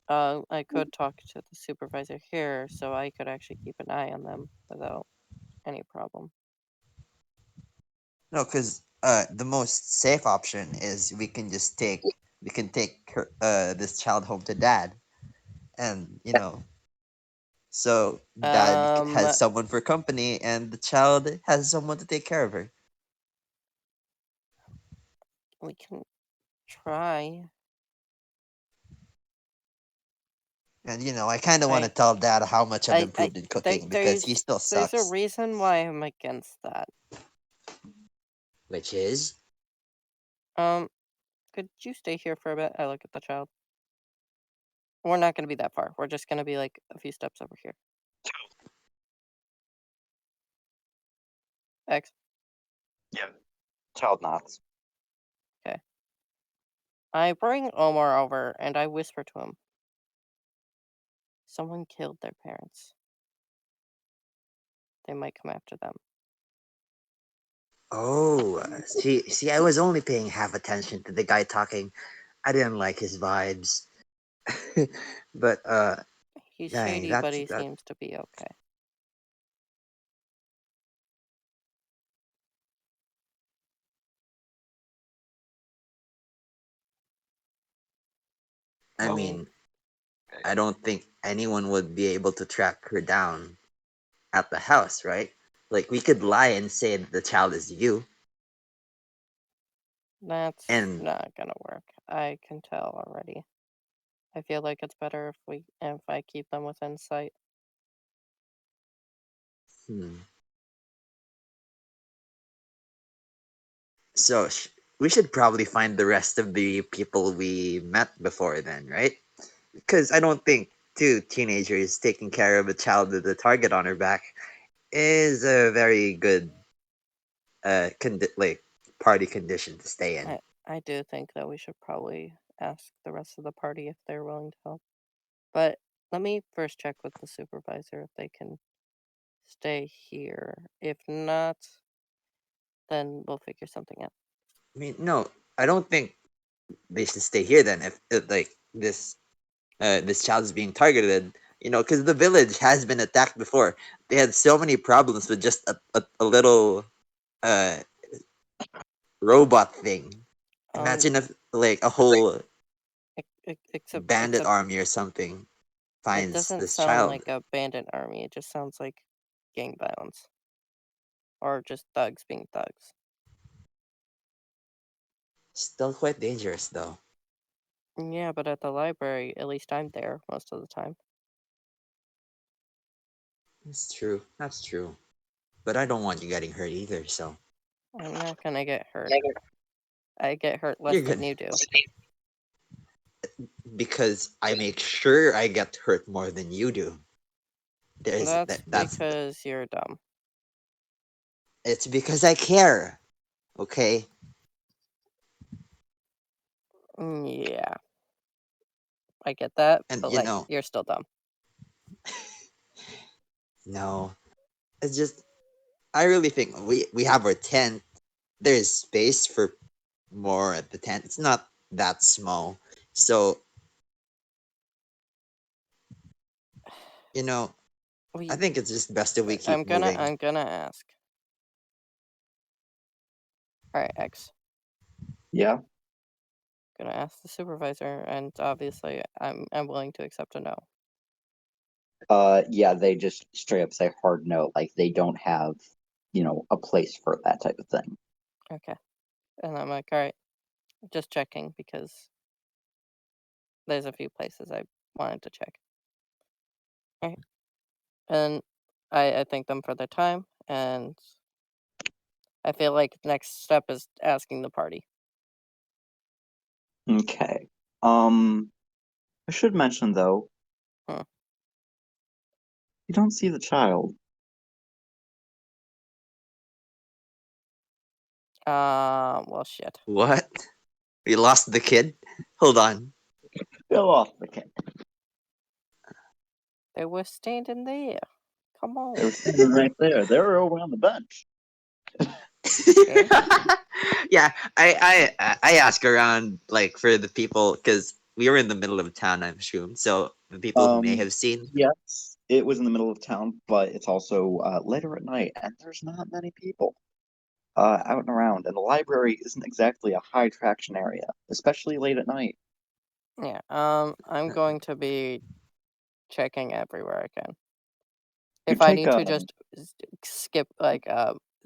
I could talk to the supervisor here so I could actually keep an eye on them without any problem. No, because the most safe option is we can take this child home to dad, and so dad Um, has someone for company, and the child has someone to take care of her. we can try. And I kind of want to I tell dad how much I've I improved in cooking because he still there's a sucks. reason why I'm against that. Which is? Um, could you stay here for a bit? I look at the child. We're not gonna be that far. We're just gonna be like a few steps over here. X. Yeah, child knots. Okay. I bring Omar over and I whisper to him. Someone killed their parents. They might come after them. Oh, see, I was only paying half attention to the guy talking. I didn't like his vibes. But He's dang, shady, but that's he that. seems to be okay. I Well, mean, I don't think anyone would be able to track her down at the house, right? Like we could lie and say that the child is you, that's and not gonna work. I can tell already. I feel like it's better if I keep them within sight. hmm. So we should probably find the rest of the people we met before then, right? Because I don't think two teenagers taking care of a child with a target on her back is a very good like party condition to stay in. I do think that we should probably ask the rest of the party if they're willing to help. But let me first check with the supervisor if they can stay here. If not, then we'll figure something out. I mean, no, I don't think they should stay here then. If like this child is being targeted, because the village has been attacked before. They had so many problems with just a little uh robot thing. Um, Imagine if like a whole bandit except army or something it finds doesn't this sound child. like a bandit army. It just sounds like gang violence or just thugs being thugs. Still quite dangerous though. Yeah, but at the library, at least I'm there most of the time. That's true. That's true. But I don't want you getting hurt either, so I'm not gonna get hurt. I get hurt less you're than gonna you do. because I make sure I get hurt more than you do. That's That's because you're dumb. it's because I care. Okay? Yeah, I get that, And but like, you're still dumb. no. It's just I really think we have our tent. There's space for more at the tent. It's not that small. So, you know, I We, think it's just best if we keep moving. I'm gonna ask. All right, X. Yeah. Gonna ask the supervisor, and obviously, I'm willing to accept a no. Yeah, they just straight up say hard no, like they don't have, a place for that type of thing. Okay, and I'm like, all right, just checking because there's a few places I wanted to check. All right, and I thank them for their time, and I feel like the next step is asking the party. Okay. I should mention though, Hmm. you don't see the child. Well, shit. What? We lost the kid? Hold on. Go off the cat. They were standing there. Come They were on. standing right there. They were over on the bench. Okay. Yeah, I ask around like for the people because we were in the middle of town, I'm assuming. So the people who may Um, have seen. yes, it was in the middle of town, but it's also later at night, and there's not many people out and around. And the library isn't exactly a high traction area, especially late at night. Yeah. I'm going to be checking everywhere I can. You If I take need a to just skip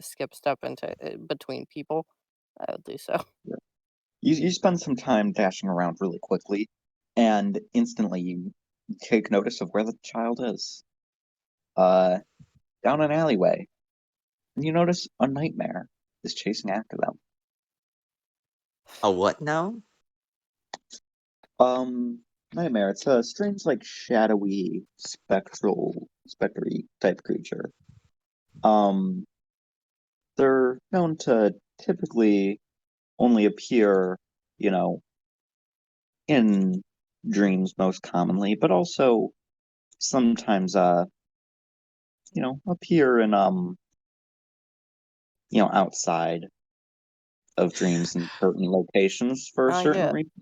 skip step into between people, I'll do so. you spend some time dashing around really quickly, and instantly you take notice of where the child is. Uh, Down an alleyway, and you notice a nightmare is chasing after them. A what now? Nightmare. It's a strange, like shadowy, spectry type creature. Um, they're known to typically only appear, you know, in dreams most commonly, but also sometimes appear in outside of dreams in certain locations for certain Yeah. reasons.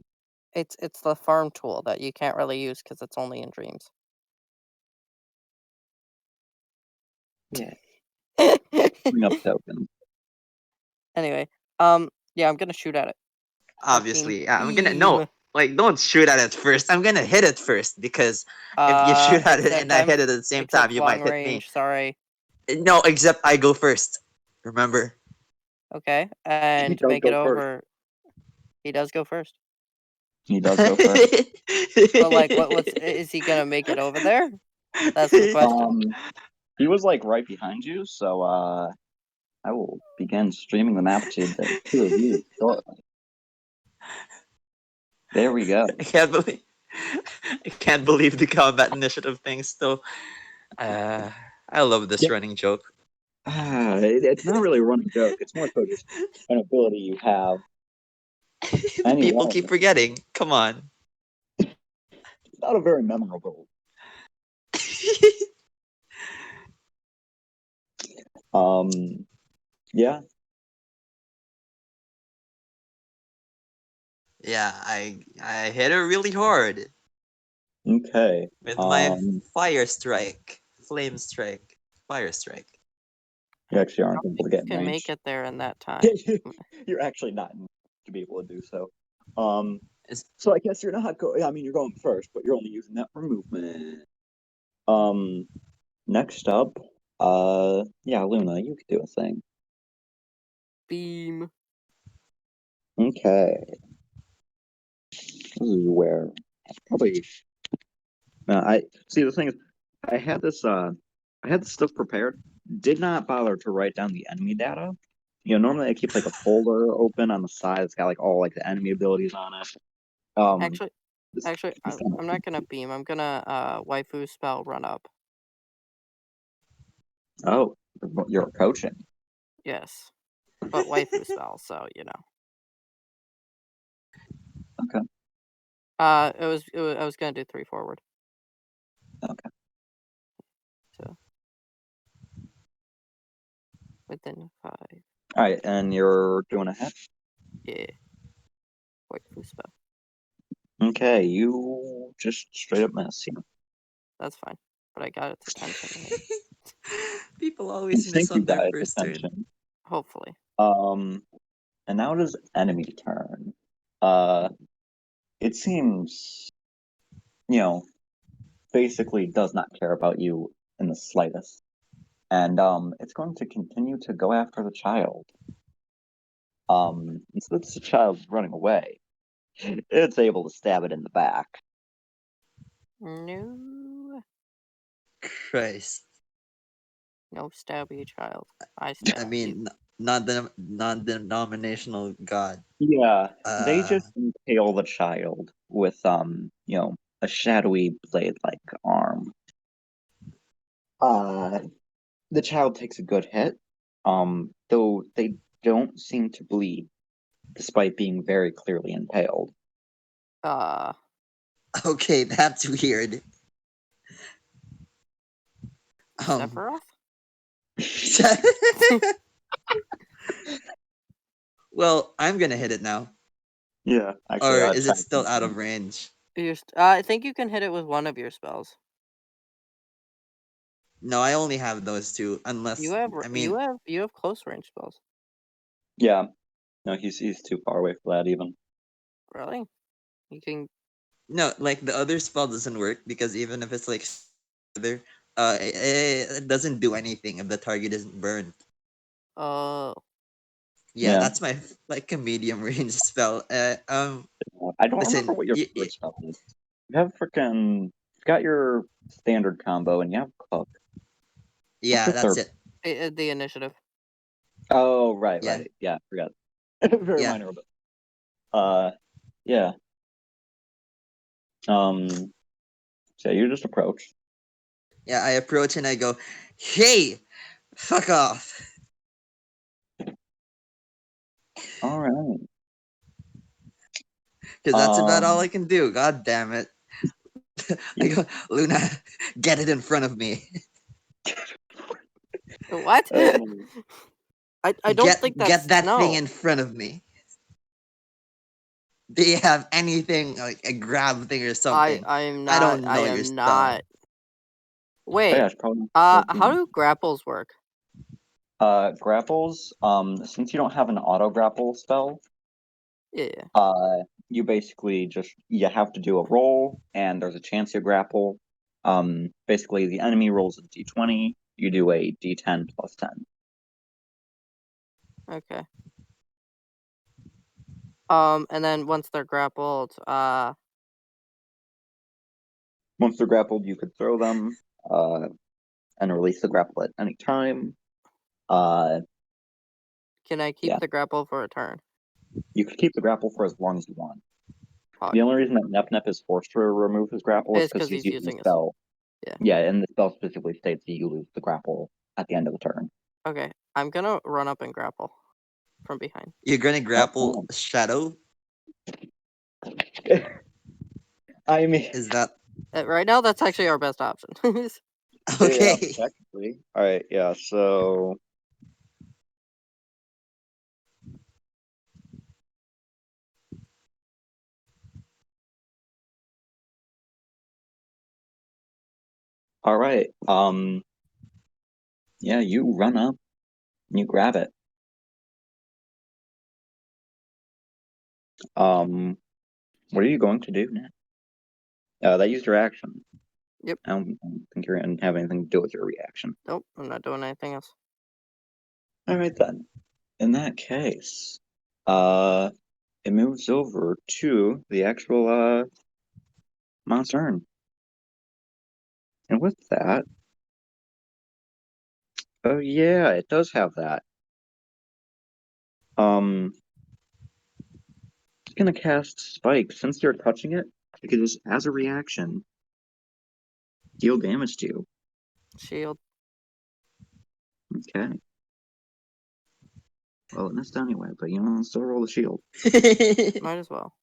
It's the farm tool that you can't really use because it's only in dreams. Yeah, bring up tokens. Anyway, yeah, I'm gonna shoot at it. Arcane Obviously, I'm gonna beam. no, like don't shoot at it first. I'm gonna hit it first because if you shoot at it and Except I hit it at the same time, except you long might hit me. range. Sorry. No, except I go first. Remember? Okay, He and does make it go first. over. He does go first. He does go first. But like, what's is he gonna make it over there? That's the question. He was like right behind you, so I will begin streaming the map to the two of you shortly. There we go. I can't believe I can't believe the combat initiative thing still. I love this Yeah. running joke. It's not really a running joke. It's more so just an ability you have. The people Anyway, keep forgetting. Come on. it's not a very memorable. Yeah. Yeah, I hit her really hard Okay. with my fire strike, flame strike, fire strike. You I actually aren't don't able to think get you in can make range. it there in that time. You're actually not to be able to do so. It's, So I guess you're not going. I mean, you're going first, but you're only using that for movement. Next up, yeah, Luna, you could do a thing. Beam. Okay. This is where probably. I see. The thing is, I had this. I had this stuff prepared. Did not bother to write down the enemy data. Normally I keep like a folder open on the side. It's got like all like the enemy abilities on it. Um, Actually, this, actually, this I'm not gonna beam. I'm gonna waifu spell run up. oh, you're approaching. Yes, but waifu spell, so you know. Okay. I was gonna do 3 forward. Okay. So within 5. All right, and you're doing a hit. Yeah, waifu spell. Okay, you just straight up miss. That's fine. But I got its attention, right? people You always miss think you on their got its first turn. attention. Hopefully. And now it is enemy turn. Uh, it seems, you know, basically does not care about you in the slightest. And it's going to continue to go after the child. Instead of the child running away, it's able to stab it in the back. No, Christ. no stabby child. I I stab you. mean, not the non-denominational god. Yeah, they Uh, just impale the child with a shadowy blade-like arm. Uh, the child takes a good hit, though they don't seem to bleed, despite being very clearly impaled. Uh, okay, that's weird. Um, Sephiroth? well, I'm gonna hit it now. Yeah, actually, Or is it child. still out of range? I think you can hit it with one of your spells. No, I only have those two. You Unless, have I mean, you have close range spells. Yeah, no, he's too far away for that even. Really? You can. no, like the other spell doesn't work because even if it's like other, it doesn't do anything if the target isn't burned. Uh, Yeah, Yeah, that's my like a medium range spell. I don't remember Listen, what your first spell is. You have freaking got your standard combo, and you have cook. What's yeah, your that's third? it. the initiative. Oh, right, Yeah, right. Yeah, I forgot. Very yeah, minor, but yeah. Um, so you just approach. yeah. I approach and I go, "Hey, fuck off," All right. because that's about all I Um, can do. God damn it. I go, Luna, get it in front of me. What? Um, I don't think Get that's that thing no. in front of me. Do you have anything like a grab thing or something? I'm I not. don't I know your am not. spell. oh yeah, Wait. it's probably How do grapples work? grapples. Since you don't have an auto grapple spell, Yeah. you basically you have to do a roll, and there's a chance you grapple. Basically, the enemy rolls a d20. You do a d10 plus 10. Okay. And then once they're grappled, Once they're grappled, you could throw them, and release the grapple at any time. Uh, can I keep yeah, the grapple for a turn? you could keep the grapple for as long as you want. Fuck. The only reason that Nep Nep is forced to remove his grapple is It's because because he's he's using a using his. spell. Yeah. Yeah, and the spell specifically states that you lose the grapple at the end of the turn. Okay. I'm gonna run up and grapple from behind. You're gonna grapple Shadow? I mean, Is that Right now, that's actually our best option. yeah, okay? technically. All right, yeah. So, all right. Yeah, you run up and you grab it. What are you going to do now? That used your action. Yep. I don't think you're gonna have anything to do with your reaction. Nope. I'm not doing anything else. All right then. In that case, it moves over to the actual monster turn. And with that, oh yeah, it does have that. It's gonna cast Spike since you're touching it, because as a reaction, deal damage to you. Shield. Okay. Well, it missed anyway, but you know, still roll the shield. Might as well.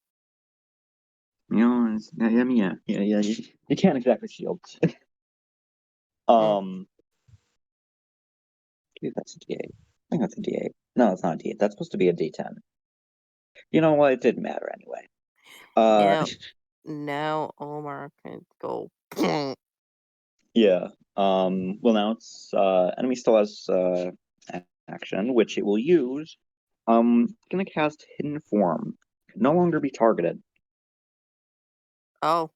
You know, I mean, yeah. You can't exactly shield. Um, I think that's a D8. I think that's a D8. No, it's not a D8. That's supposed to be a D10. You know what? It didn't matter anyway. Yeah. Now Omar can go. Yeah. Well, now it's enemy still has action, which it will use. Gonna cast Hidden Form. No longer be targeted. Oh.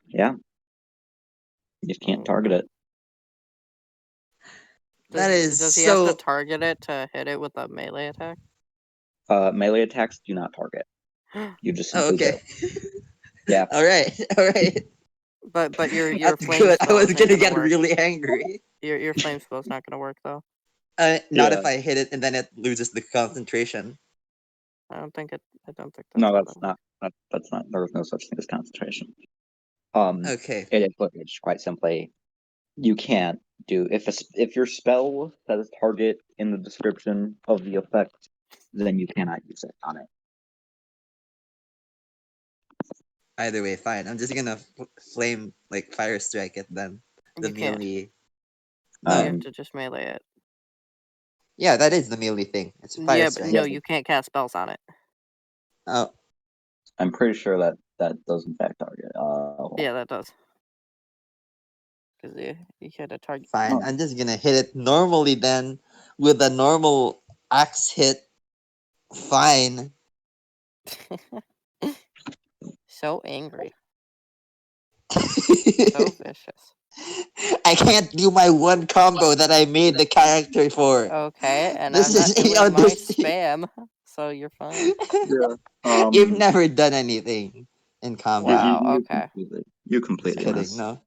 Yeah. You just can't target Okay. it. That is Does he have to so. target it to hit it with a melee attack? Melee attacks do not target. You just Oh, simply do. okay. Yeah. All right, all right. But your That's flame good. I spell was isn't gonna gonna get work. really angry. Your flame spell's not gonna work though. Not Yeah. if I hit it and then it loses the concentration. I don't think that's No, how that's that works. not. That's not. There is no such thing as concentration. Okay, It is literally just quite simply you can't do if your spell says target in the description of the effect, then you cannot use it on it. either way, fine. I'm just gonna flame like fire strike it then. The You can't. melee. You No. have Um, to just melee it. Yeah, that is the melee thing. It's a fire Yeah, but strike. no, yeah, you can't cast spells on it. Oh, I'm pretty sure that does in fact target. Yeah, that does. Because you hit a target. fine. Oh, I'm just gonna hit it normally then with a normal axe hit. Fine. So angry. I So vicious. can't do my one combo that I made the character for. Okay, and This I'm not is doing my spam, so you're fine. yeah. You've never done anything in combat. Wow, okay. You Just completely kidding. miss. No.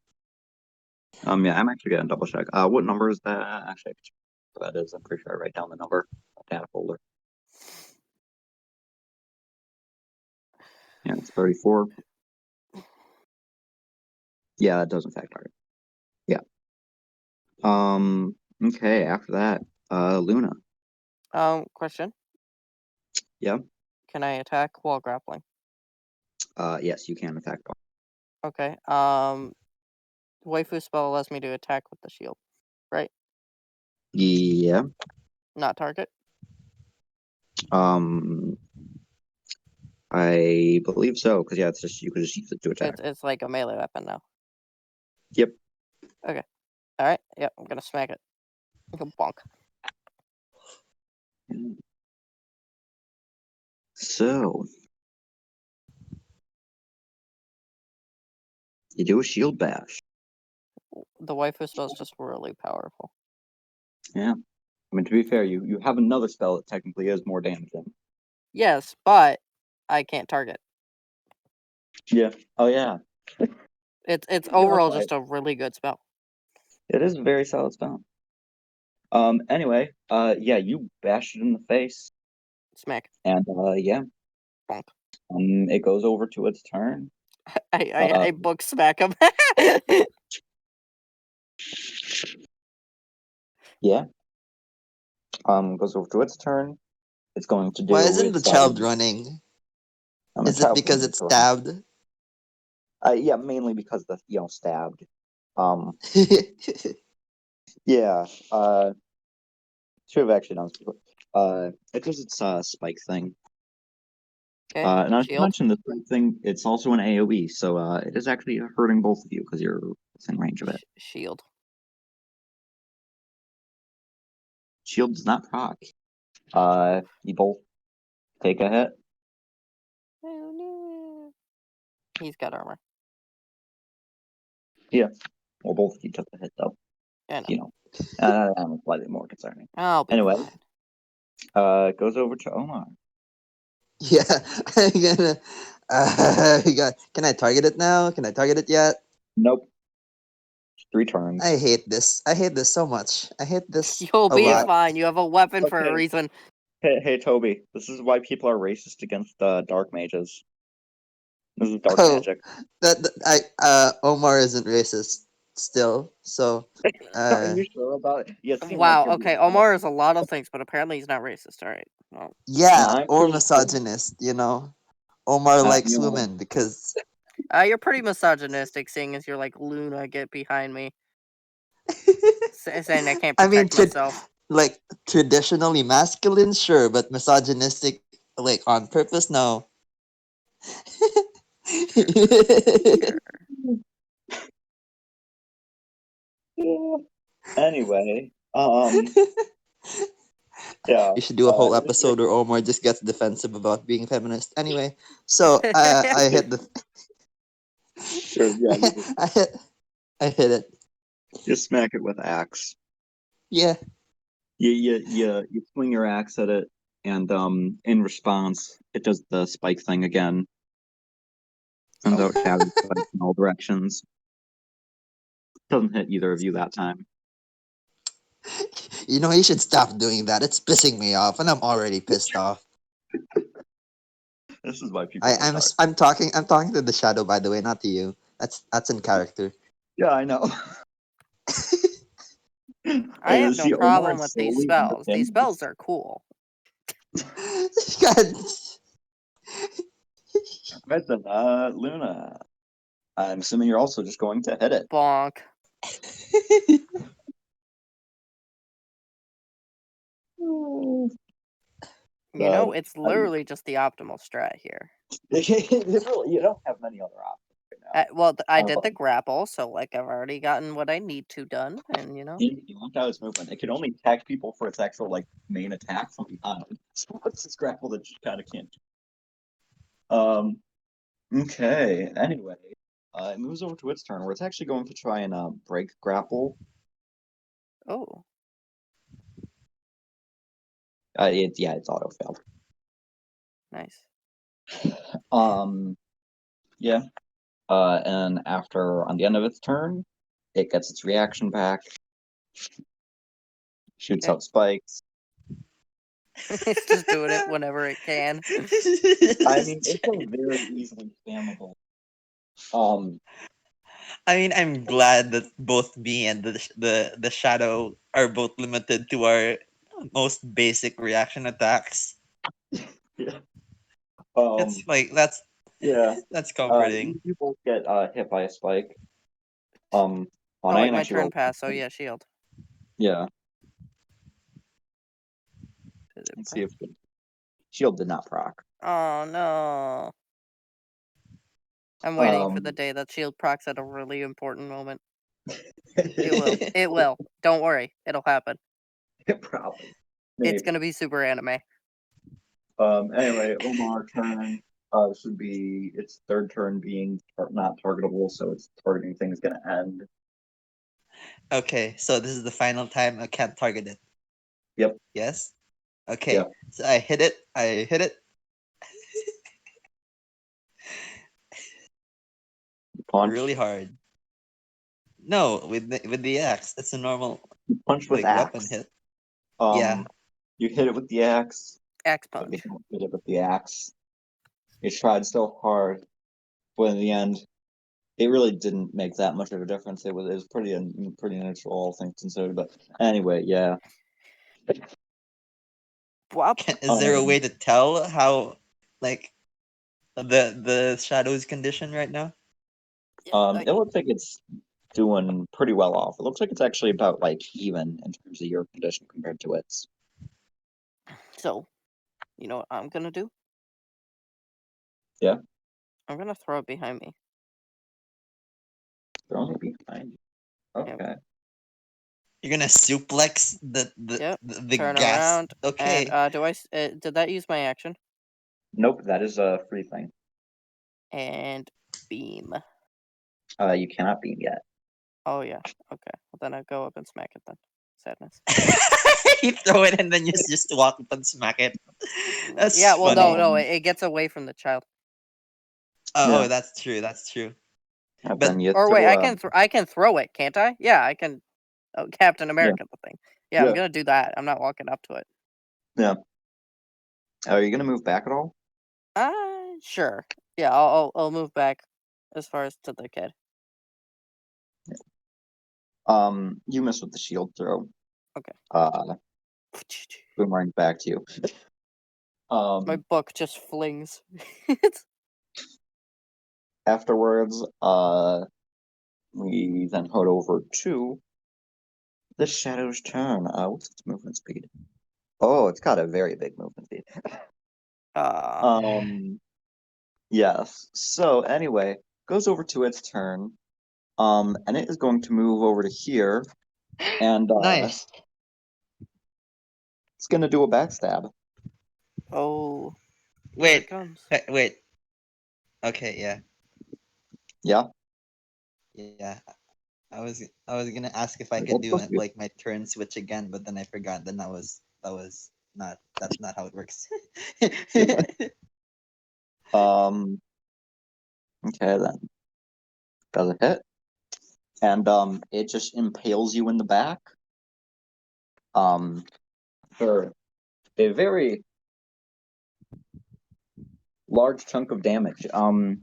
Yeah, I'm actually gonna double check. What number is that? Actually, I can check what that is. I'm pretty sure I write down the number. Data folder. Yeah, it's 34. Yeah, that does in fact target. Yeah. Okay. After that, Luna. Question. Yeah. Can I attack while grappling? Yes, you can attack. Okay. Waifu spell allows me to attack with the shield, right? Yeah. Not target. Um, I believe so, because yeah, it's just you could just use it to attack. It's like a melee weapon now. Yep. Okay. All right. Yep. I'm gonna smack it. Go bonk. So you do a shield bash. The waifu spell is just really powerful. Yeah. I mean, to be fair, you have another spell that technically is more damaging. Yes, but I can't target. Yeah. Oh yeah. It's You're overall right. just a really good spell. It is a very solid spell. Anyway, yeah, you bash it in the face, Smack. and yeah, Bonk. it goes over to its turn. I book smack him. Yeah. Goes over to its turn. It's going to Why do isn't the its child running? the Is it child because thing it's to run. stabbed? Yeah, mainly because the stabbed. Yeah. Should have actually done this before. It does its spike thing. Okay. And I should Shield. mention the spike thing. It's also an AOE, so it is actually hurting both of you because you're within range of it. Shield. Shield does not proc. You both take a hit. Oh no. He's got armor. Yeah. Well, both of you took the hit though. I know. You know, I'm slightly more concerning. I'll be Anyway, fine. it goes over to Omar. Yeah, I'm gonna. Can I target it now? Can I target it yet? Nope. 3 turns. I hate this. I hate this so much. I hate this You'll a be Yeah. lot. fine. You have a weapon for a Okay. reason. Hey, Toby. This is why people are racist against dark mages. This is dark Oh, magic. Omar isn't racist still, so Are you sure about it? You seem like Wow. you're Okay. being Omar honest. is a lot of things, but apparently he's not racist. All right. Well, yeah, I'm or pretty sure. misogynist. Omar likes You know, women because you're pretty misogynistic, seeing as you're like Luna. Get behind me. Saying I can't I mean, protect myself. like traditionally masculine, sure, but misogynistic, like on purpose, no. Sure. Sure. yeah. Anyway, yeah. We should do a whole It is your episode where Omar just gets defensive about being feminist. Anyway, so I hit the sure. Yeah, I hit I hit it. you smack it with axe. Yeah. You swing your axe at it, and in response, it does the spike thing again. Sends out shadow spikes in all directions. Doesn't hit either of you that time. You should stop doing that. It's pissing me off, and I'm already pissed off. This is why people are retarded. I'm talking to the shadow, by the way, not to you. That's in character. Yeah, I know. I And you have no see Omar problem is with these slowly spells. These underpin spells this. are cool. God. Listen, Luna. I'm assuming you're also just going to hit it. Bonk. God. It's literally just the optimal strat here. You don't have many other options right Well, I now. did the grapple, so like I've already gotten what I need to done, and You looked out its movement. It can only attack people for its actual main attack from behind. So what's this grapple that you kind of can't do? Okay. Anyway, it moves over to its turn, where it's actually going to try and break grapple. oh, It's auto failed. nice. Yeah. And after on the end of its turn, it gets its reaction back, shoots Okay. out spikes. It's just doing it whenever it can. I mean, it's a very easily spammable. I mean, I'm glad that both me and the shadow are both limited to our most basic reaction attacks. Yeah. It's like that's Yeah. That's comforting. You both get hit by a spike. Oh, I wait, can my actually turn roll. passed. So yeah, shield. Yeah. Did it Let's see proc? if shield did not proc. Oh no. I'm waiting for the Um, day that shield procs at a really important moment. It will. It will. Don't worry. It'll happen. probably. It's Maybe. gonna be super anime. Anyway, Omar turn. This would be its third turn being not targetable, so its targeting thing is gonna end. Okay, so this is the final time I can't target it. Yep. Yes? Okay. Yeah. So I hit it. I hit it. Punch. Really hard. No, with the axe. It's a normal You punch with like weapon axe. hit. Yeah. You hit it with the axe, Axe but you punch. don't hit it with the axe. You tried so hard, but in the end, it really didn't make that much of a difference. It was pretty neutral, all things considered. But anyway, yeah. Wop. Is there a Um, way to tell how like the shadow's condition right now? Yeah, it looks like it's doing pretty well off. It looks like it's actually about like even in terms of your condition compared to its. so, you know what I'm gonna do? Yeah. I'm gonna throw it behind me. They're only behind you. Yep. Okay. You're gonna suplex Yep. the Turn gas. around. And Okay. did that use my action? Nope, that is a free thing. And beam. You cannot beam yet. Oh yeah. Okay. Well then I go up and smack it then. Sadness. You throw it and then you just walk up and smack it. That's Yeah. Well, no, funny. no. It gets away from the child. Oh, Yeah. that's true. That's true. And But then you Or wait, throw I can throw it, can't I? Yeah, I can. Oh, Captain yeah, America, the thing. Yeah, I'm yeah, gonna do that. I'm not walking up to it. yeah. Are you gonna move back at all? Sure. Yeah, I'll move back as far as to the kid. You miss with the shield throw. Okay. Boomerang back to you. My Um, book just flings. Afterwards, we then head over to the Shadow's turn. What's its movement speed? Oh, it's got a very big movement speed. uh, Um, yes. So anyway, goes over to its turn. And it is going to move over to here, and nice. it's gonna do a backstab. oh, here it Wait. comes. Wait. Okay, yeah. Yeah. Yeah. I was gonna ask if I Wait, could what's do supposed to be? like my turn switch again, but then I forgot. Then that was not that's not how it works. Um. Okay then. Does it hit? And it just impales you in the back. Um, for a very large chunk of damage. You're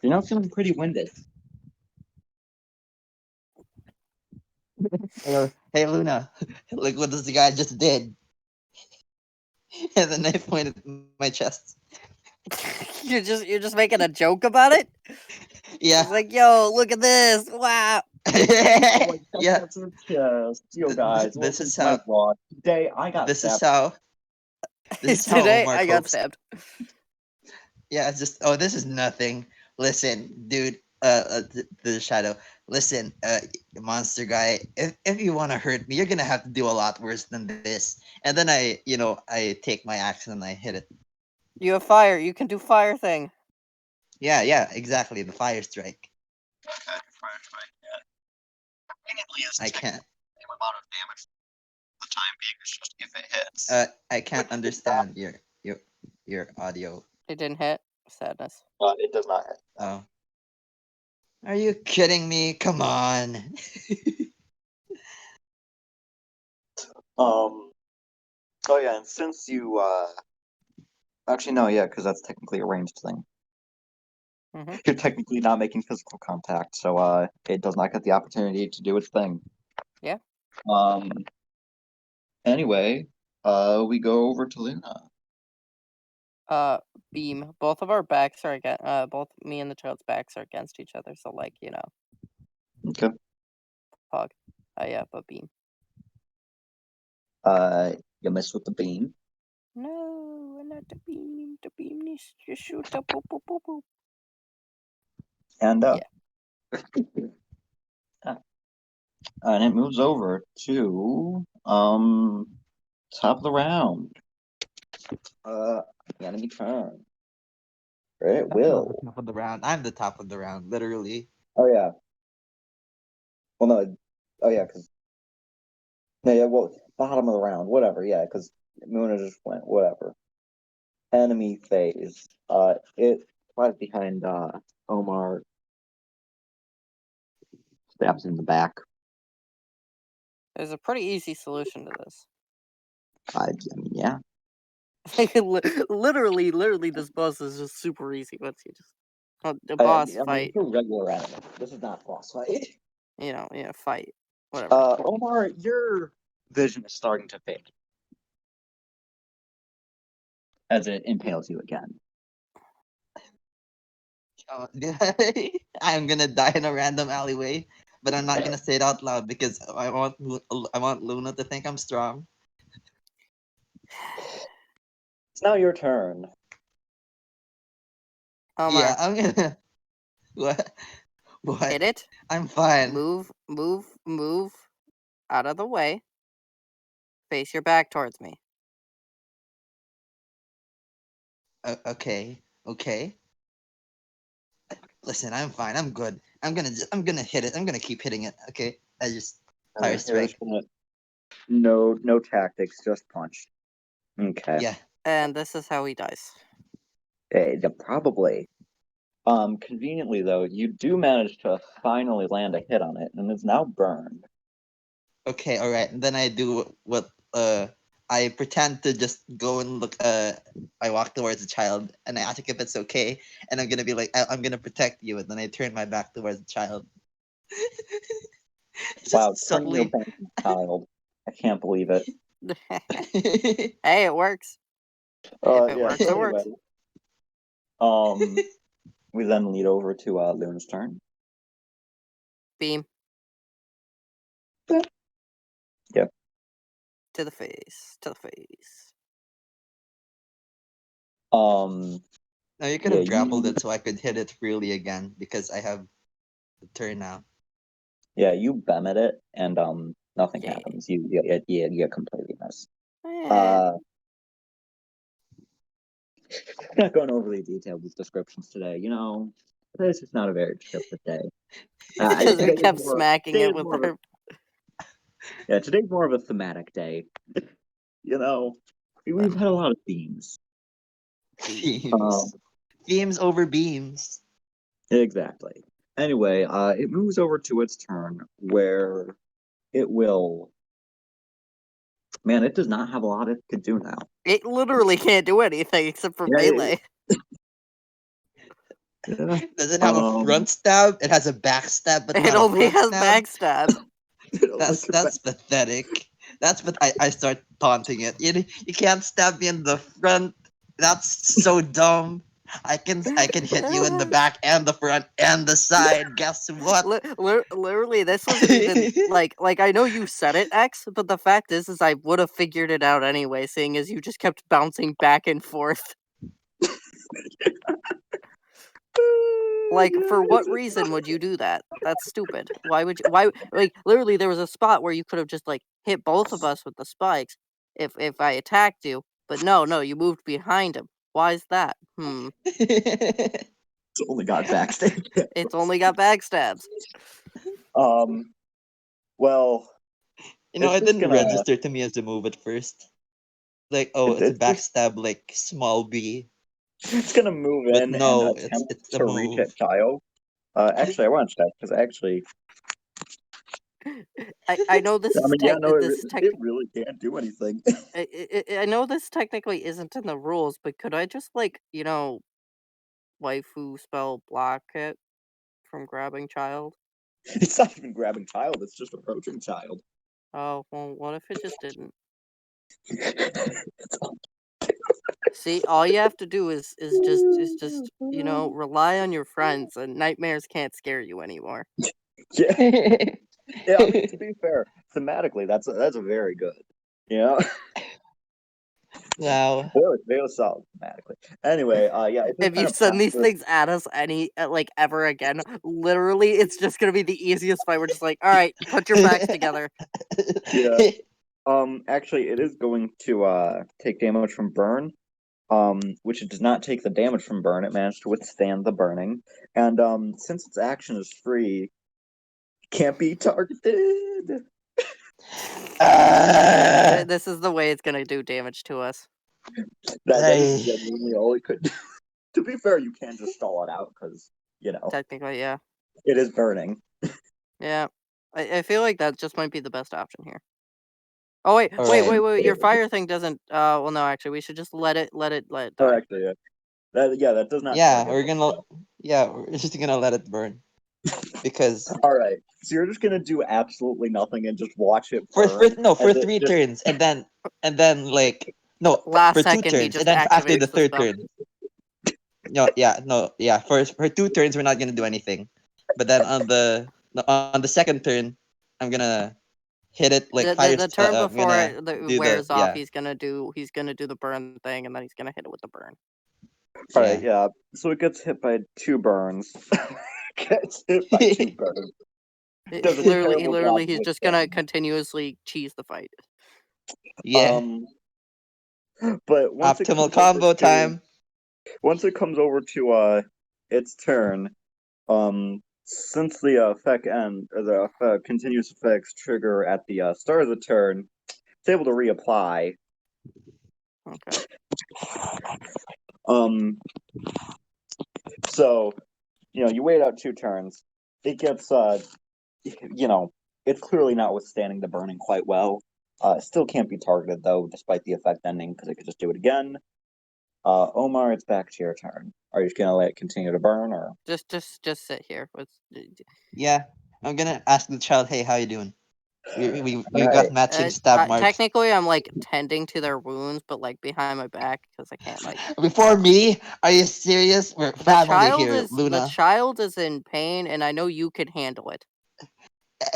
now feeling pretty winded. Hey Luna, look what this guy just did. And then I pointed at my chest. You're just making a joke about it. Yeah. It's like, yo, look at this! Wow. Yeah. That's your chest. Yo, guys, This welcome is to my how vlog. Today, I got this is stabbed. how this is how Today Omar I got copes. stabbed. Yeah, it's just this is nothing. Listen, dude, the shadow. Listen, monster guy, if you want to hurt me, you're gonna have to do a lot worse than this. And then I take my axe and I hit it. You have fire. You can do fire thing. Yeah, yeah, exactly. The fire strike. Conveniently is I can't. the same amount of damage. For the time being, it's just if it hits. I can't understand your audio. It didn't hit. Sadness. It does not hit. Oh, are you kidding me? Come on. Um. Oh yeah, and since you actually no, yeah, because that's technically a ranged thing. Mm-hmm. You're technically not making physical contact, so it does not get the opportunity to do its thing. Yeah. Um. Anyway, we go over to Luna. Beam. Both of our backs are against. Both me and the child's backs are against each other. So like Okay. pug. Yeah, but beam. You mess with the beam. No, not the beam. The beam needs to shoot the boop boop boop boop. And Yeah. And it moves over to top of the round. The enemy turn. It That's not will. the top of the round. I'm the top of the round, literally. Oh yeah. Well no. Oh yeah, because yeah. Well, bottom of the round. Whatever. Yeah, because Muna just went. Whatever. Enemy phase. It flies behind Omar. Stabs in the back. There's a pretty easy solution to this. I mean, yeah. literally, this boss is just super easy once you just the I boss mean, fight. it's a regular enemy. This is not boss fight. Fight. Whatever. Omar, your vision is starting to fade as it impales you again. Oh, I'm gonna die in a random alleyway, but I'm not gonna say it out loud because I want Luna to think I'm strong. It's now your turn. Omar, Yeah, I'm gonna. What? What? hit it. I'm fine. Move out of the way. Face your back towards me. Okay. Listen, I'm fine. I'm good. I'm gonna hit it. I'm gonna keep hitting it. Okay. I just fire strike. No tactics, just punch. Okay. Yeah. And this is how he dies. Probably. Conveniently though, you do manage to finally land a hit on it, and it's now burned. Okay. All right. And then I do what I pretend to just go and look. I walk towards the child and I ask if it's okay, and I'm gonna be like, I'm gonna protect you, and then I turn my back towards the child. Wow, Just turning your subtly. back on the child. I can't believe it. Hey, it works. If it works, it Anyway. works. We then lead over to Luna's turn. Beam. Yeah. To the face. No, you could Yeah, have grappled it so I could hit it freely again because I have the turn now. Yeah, you bem at it, and nothing Yeah. happens. You completely miss. Eh. I'm not going overly detailed with descriptions today. This is not a very descriptive day. Because we Today is kept more- smacking today it is with more of our. today's more of a thematic day. We've had a lot of themes. Themes. Themes over beams. Exactly. Anyway, it moves over to its turn where it will. Man, it does not have a lot it could do now. It literally can't do anything except for melee. Does it have a front stab? It has a back stab, but It not a only front has stab. backstab. That's pathetic. That's what I start taunting it. You can't stab me in the front. That's so dumb. I can hit you in the back and the front and the side. Guess what? Literally, this wasn't even like I know you said it, X, but the fact is I would have figured it out anyway, seeing as you just kept bouncing back and forth. Like, for what reason would you do that? That's stupid. Why would you? Why? Like, literally, there was a spot where you could have just like hit both of us with the spikes if I attacked you, but no, you moved behind him. Why is that? It's only got backstage. It's only got backstabs. Well, It didn't register to me as a move at first. Like, oh, it's a backstab, like small B. It's gonna move But in no, and attempt it's a to reach move. at child. Actually, I want to check because actually, I know this is it really can't do anything. I know this technically isn't in the rules, but could I just like waifu spell block it from grabbing child? It's not even grabbing child; it's just approaching child. Oh well, what if it just didn't? See, all you have to do is just rely on your friends, and nightmares can't scare you anymore. Yeah, yeah. I mean, to be fair, thematically, that's very good. You know, Wow. they were solid thematically. Anyway, yeah, it does If kind you of send these pass things at us ever again, literally, it's just gonna be the easiest fight. We're just like, all right, put your backs together. Yeah. Actually, it is going to take damage from burn. Which it does not take the damage from burn. It managed to withstand the burning, and since its action is free, can't be targeted. Ah, This is the way it's gonna do damage to us. That is I- genuinely all it could do. To be fair, you can just stall it out because Technically, yeah. it is burning. Yeah. I feel like that just might be the best option here. Oh wait, All wait, right. wait, wait! Your fire thing doesn't. Well, no, actually, we should just let it Oh, die. actually, that does not Yeah, target. we're just gonna let it burn because All right, so you're just gonna do absolutely nothing and just watch it for burn, for and it three just turns and then like no Last for two second, he turns and just then after the activates the third spell. turn. No, yeah. For 2 turns we're not gonna do anything, but then on the second turn I'm gonna hit it like fire. The turn I'm before gonna it do the wears off, yeah he's gonna do the burn thing, and then he's gonna hit it with the burn. all right, yeah. yeah. So it gets hit by 2 burns. Gets hit by 2 burns. Does a terrible job He's with just gonna continuously cheese the fight. Yeah. But Optimal combo time. once it comes over to its turn, since the effect end or the continuous effects trigger at the start of the turn, it's able to reapply. Okay. Um, so you wait out 2 turns. It gets you know, it's clearly not withstanding the burning quite well. It still can't be targeted though, despite the effect ending, because it could just do it again. Omar, it's back to your turn. Are you just gonna let it continue to burn, or Just sit here. Yeah. I'm gonna ask the child, hey, how you doing? We all got right? matching stab marks. Technically, I'm like tending to their wounds, but like behind my back because I can't like. Before me? Are you serious? We're family here, The Luna. child is in pain, and I know you can handle it.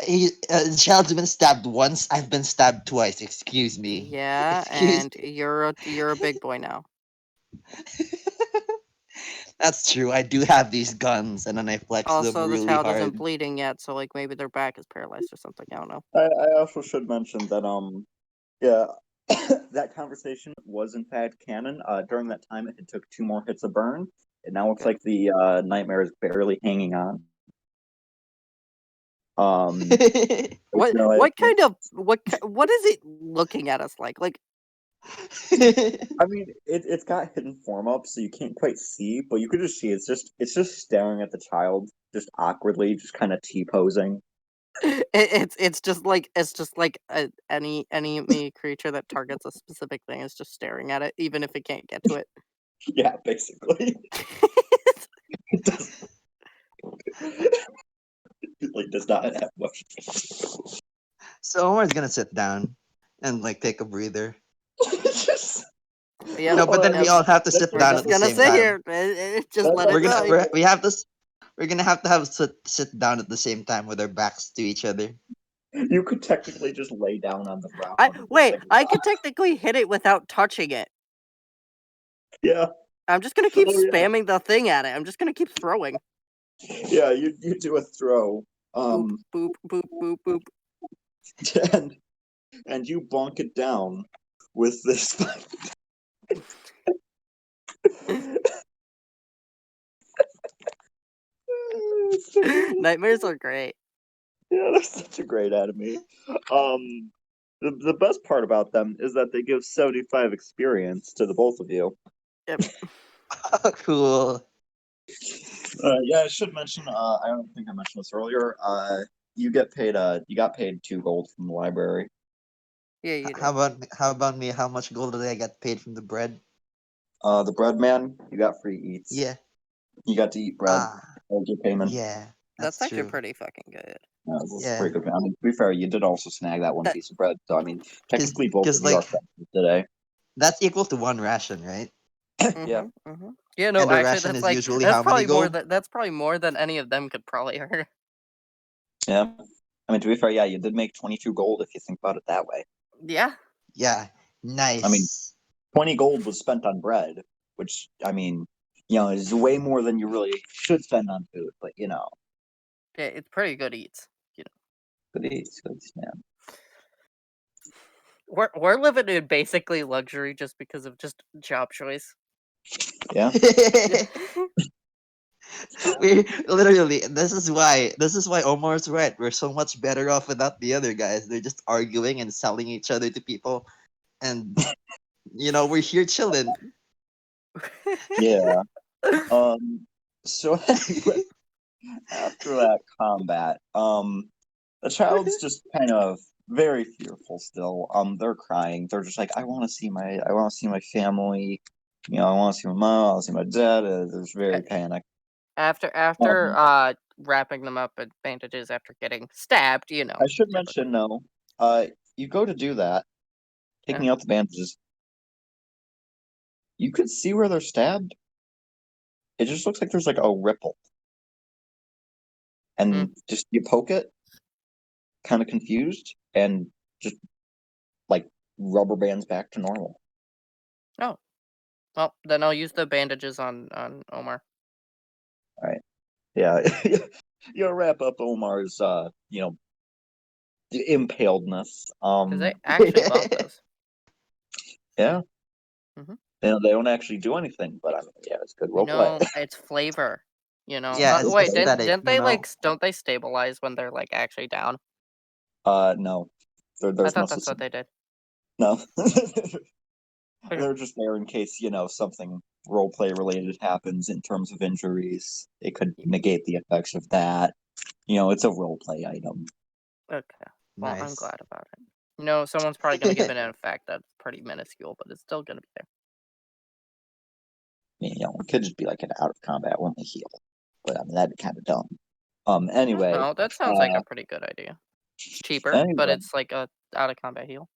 The child's been stabbed once. I've been stabbed twice. Excuse me. Yeah, Excuse. and you're a big boy now. That's true. I do have these guns, and then I flex them Also, the really child isn't hard. bleeding yet, so like maybe their back is paralyzed or something. I don't know. I also should mention that yeah, that conversation was in fact canon. During that time, it took 2 more hits of burn. It now looks Good. like the nightmare is barely hanging on. What kind of what is it looking at us like? Like I mean, it's got hidden form up, so you can't quite see, but you could just see it's just staring at the child, just awkwardly, just kind of T posing. it's just like any enemy creature that targets a specific thing is just staring at it, even if it can't get to it. Yeah, basically, it does it, like does not have much. So Omar's gonna sit down and like take a breather. It's just Yep, No, but then we yep. all have to that's sit We're down at just the gonna same sit time. here. Just let it We're gonna die. we have this. We're gonna have sit down at the same time with our backs to each other. you could technically just lay down on the ground I and just wait. like I could technically hit it without touching it. yeah, I'm just gonna keep oh yeah, spamming the thing at it. I'm just gonna keep throwing. yeah. You do a throw, Boop boop boop boop boop. and you bonk it down with this. It's such a- Nightmares are great. yeah, they're such a great enemy. The best part about them is that they give 75 experience to the both of you. Yep. Cool. Yeah, I should mention. I don't think I mentioned this earlier. You get paid. You got paid 2 gold from the library. Yeah, you How did. about me? How much gold did I get paid from the bread? The bread man, you got free eats. Yeah. You got to eat bread. Ah. That was your payment. Yeah. That's That's actually true. pretty fucking good. This is Yeah. pretty good. I mean, to be fair, you did also snag that one That piece of bread. So I mean, Cause technically both cause of you are like friends today. that's equal to one ration, right? Yeah. Yeah, no, And the actually, ration that's is like usually how many gold? that's probably more than any of them could probably earn. Yeah. I mean, to be fair, yeah, you did make 22 gold if you think about it that way. Yeah. Yeah, I mean, nice. 20 gold was spent on bread, which, I mean, is way more than you really should spend on food, but, Yeah, it's pretty good eats. good eats, man. We're living in basically luxury just because of just job choice. Yeah. We literally this is why Omar's right. We're so much better off without the other guys. They're just arguing and selling each other to people, and we're here chilling. Yeah. So anyway, after that combat, the child's just kind of very fearful still. They're crying. They're just like, I want to see my family. I want to see my mom. I want to see my dad. There's very panicked. After Um, wrapping them up in bandages after getting stabbed, I should typical. mention, no. You go to do that, Yeah. taking out the bandages. You could see where they're stabbed. It just looks like there's like a ripple, Hmm. and just you poke it, kind of confused, and just like rubber bands back to normal. Oh, well, then I'll use the bandages on Omar. All right. Yeah. You wrap up Omar's impaledness. Because I actually bought those. Yeah. Hmm. They don't actually do anything, but I mean, yeah, it's good role play. It's flavor. Yeah, it's Wait, aesthetic. didn't they don't they stabilize when they're like actually down? No. I There's no thought such that's what thing. they did. No. Okay. They're just there in case, something role play related happens in terms of injuries. It could negate the effects of that. It's a role play item. Okay. Well, I'm Nice. glad about it. Someone's probably gonna give it an effect that's pretty minuscule, but it's still gonna be there. It could just be like an out of combat when they heal. But I mean that'd be kind of dumb. Anyway, No, that sounds like uh a pretty good idea. It's cheaper, but anyway, it's like a out of combat heal.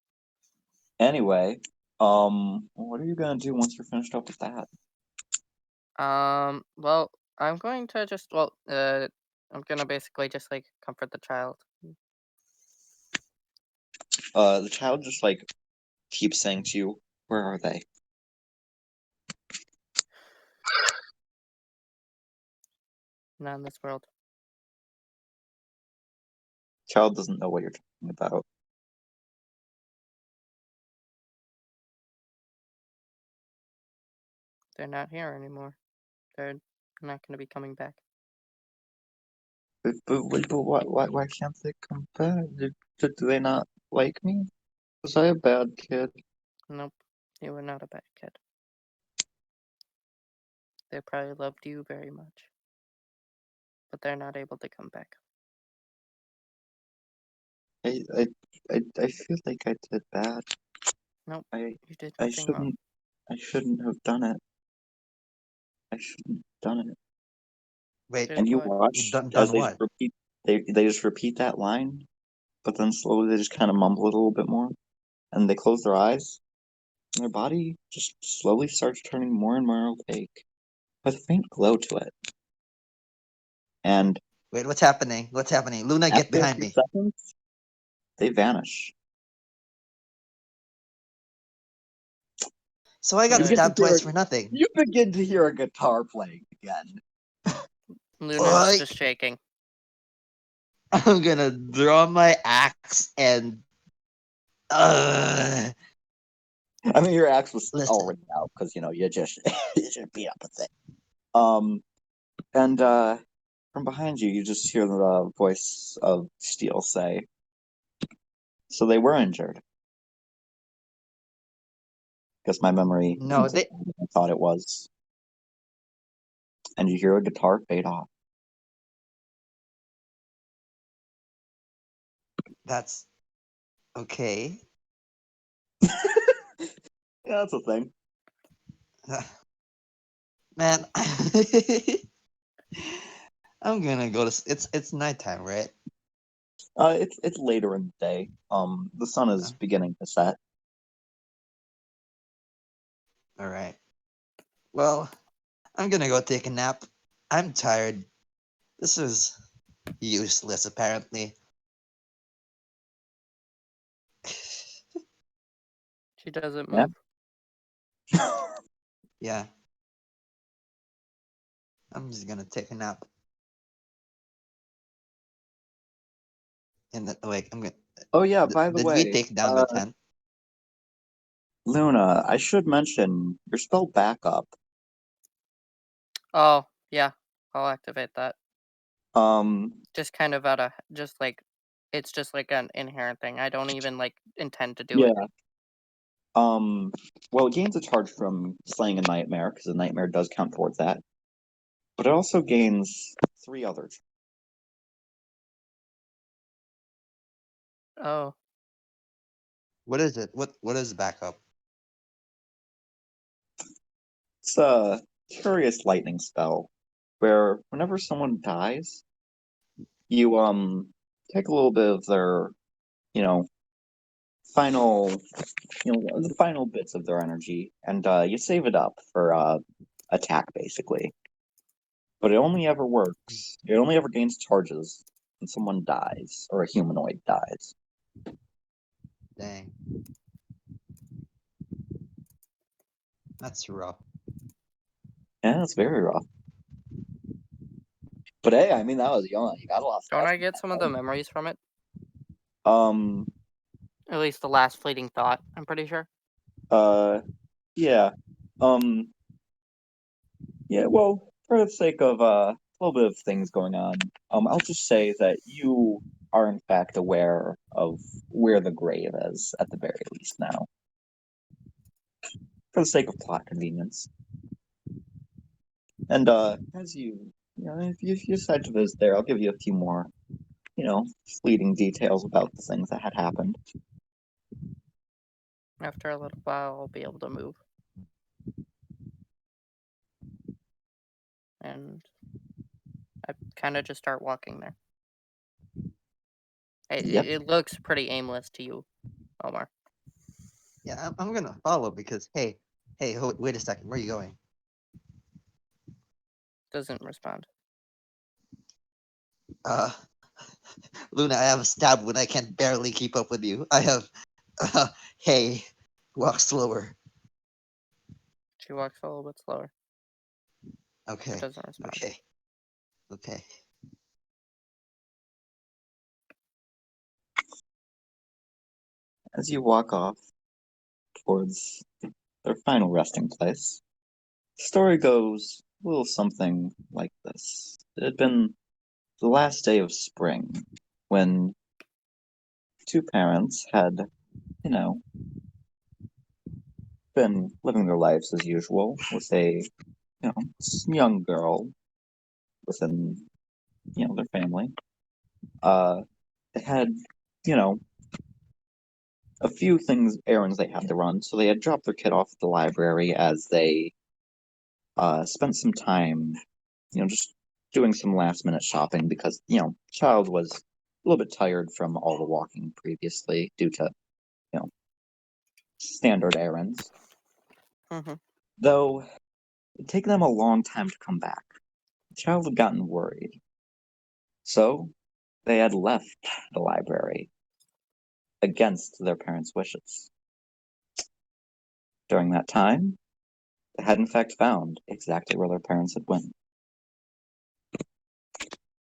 anyway, what are you gonna do once you're finished up with that? Well, I'm going to just I'm gonna basically just like comfort the child. The child just like keeps saying to you, "Where are they?" Not in this world. Child doesn't know what you're talking about. They're not here anymore. They're not gonna be coming back. But why can't they come back? Do they not like me? Was I a bad kid? Nope. You were not a bad kid. They probably loved you very much. But they're not able to come back. I I I feel like I did bad. Nope. I You did I nothing wrong. shouldn't have done it. I shouldn't have done it. Wait, Did And you what? you watch as done they just what? repeat they just repeat that line, but then slowly they just kind of mumble it a little bit more, and they close their eyes, and their body just slowly starts turning more and more opaque, with a faint glow to it. And Wait, what's happening? What's happening? Luna, get after a behind few me. seconds, they vanish. So I You got You know, get to stabbed hear twice for nothing. you begin to hear a guitar playing again. Luna's Like, just shaking. I'm gonna draw my axe and uh I mean, your axe was listen. already out because you just you just beat up a thing. Um, and from behind you, you just hear the voice of Steel say, "So they were injured." Guess my memory No, isn't as they bad as I thought it was. And you hear a guitar fade off. that's okay. Yeah, that's a thing. Man, I'm gonna go to it's nighttime, right? It's later in the day. The sun is beginning to set. All right. Well, I'm gonna go take a nap. I'm tired. This is useless, apparently. She doesn't Yeah. move. Yeah, I'm just gonna take a nap. And wait, I'm gonna. Oh yeah, by the Did we way, take down the tent? Luna, I should mention your spell backup. Oh, yeah. I'll activate that. Um, Just kind of out of just like it's just like an inherent thing. I don't even like intend to do it. yeah. Well, it gains a charge from slaying a nightmare because a nightmare does count towards that, but it also gains three other. Oh, What is it? What is backup? It's a curious lightning spell where whenever someone dies, you take a little bit of their, you know, final, the final bits of their energy, and you save it up for attack basically. But it only ever works. It only ever gains charges when someone dies or a humanoid dies. Dang, that's rough. Yeah, it's very rough. But hey, I mean that was young. You got a lot of don't spells I from get that, some of the memories from it? right? At least the last fleeting thought. I'm pretty sure. Yeah. Um, yeah. Well, for the sake of a little bit of things going on, I'll just say that you are in fact aware of where the grave is at the very least now, for the sake of plot convenience. And as if you decide to visit there, I'll give you a few more, fleeting details about the things that had happened. After a little while, I'll be able to move, and I kind of just start walking there. It, Yep. it looks pretty aimless to you, Omar. Yeah, I'm gonna follow because hey, wait a second. Where are you going? Doesn't respond. Uh, Luna, I have a stab when I can barely keep up with you. I have, hey, walk slower. She walks a little bit slower. It Okay, doesn't respond. okay, okay. As you walk off towards their final resting place, the story goes a little something like this. It had been the last day of spring when two parents had, you know, been living their lives as usual with a, young girl within, their family. Uh, they had, you know, a few errands they had to run, so they had dropped their kid off at the library as they spent some time, just doing some last minute shopping because, child was a little bit tired from all the walking previously due to, you know, standard errands. Mm-hmm. Though it'd taken them a long time to come back. The child had gotten worried. So they had left the library against their parents' wishes. During that time, they had in fact found exactly where their parents had went.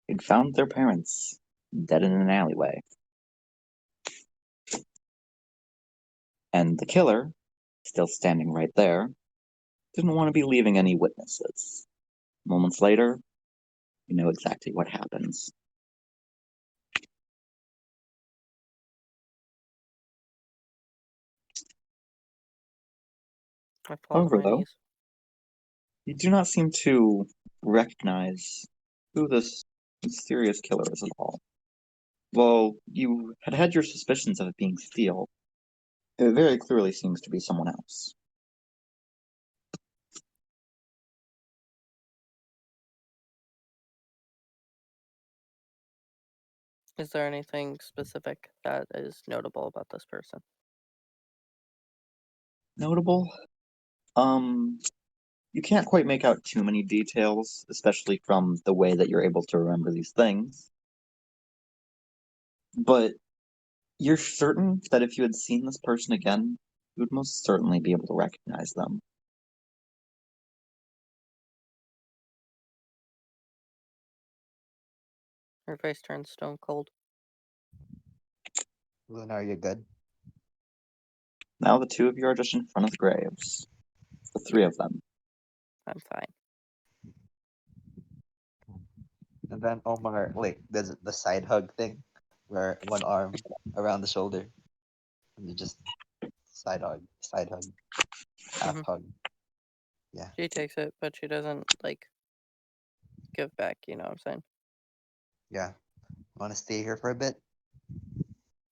They'd found their parents dead in an alleyway. And the killer, still standing right there, didn't want to be leaving any witnesses. Moments later, you know exactly what happens. I fall to However, my though, knees. you do not seem to recognize who this mysterious killer is at all. Well, you had had your suspicions of it being Steele. It very clearly seems to be someone else. Is there anything specific that is notable about this person? Notable? Um, You can't quite make out too many details, especially from the way that you're able to remember these things. But you're certain that if you had seen this person again, you would most certainly be able to recognize them. Her face turns stone cold. Luna, are you good? Now the two of you are just in front of the graves. The three of them. I'm fine. And then Omar, like, does the side hug thing, where one arm around the shoulder, and you just side hug, half Mhm. hug. Yeah, She takes it, but she doesn't like give back. You know what I'm saying? yeah. Want to stay here for a bit?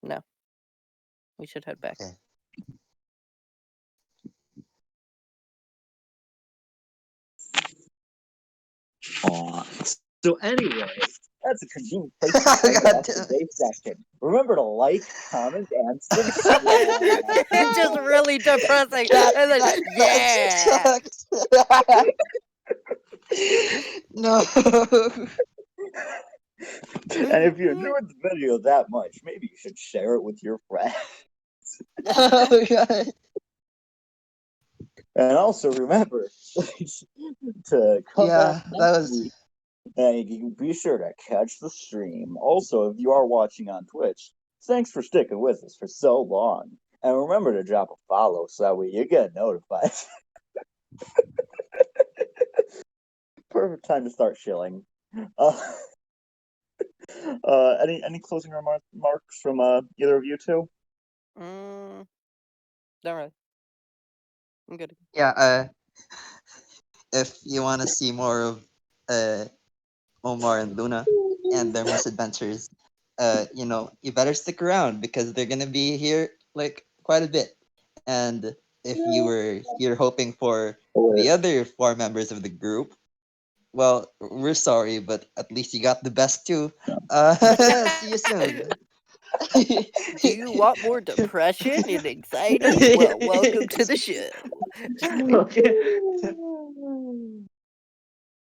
No, we should head back. Okay. Aw. So anyway, that's a convenient place to God end off damn it. today's session. Remember to like, comment, and subscribe. It's just really depressing. That And then, that yeah. sucks. No. And if you enjoyed the video that much, maybe you should share it with your friends. Oh god. And also remember to come Yeah, back that next was. week. And you can be sure to catch the stream. Also, if you are watching on Twitch, thanks for sticking with us for so long. And remember to drop a follow so that way you get notified. Perfect time to start shilling. Any closing remarks from either of you two? Don't really. I'm good. Yeah. If you want to see more of uh Omar and Luna and their misadventures, you better stick around because they're gonna be here like quite a bit. And if you're hoping for the other four members of the group, well, we're sorry, but at least you got the best two. See you soon. Do you want more depression and anxiety? Well, welcome to the show. Just kidding. Okay.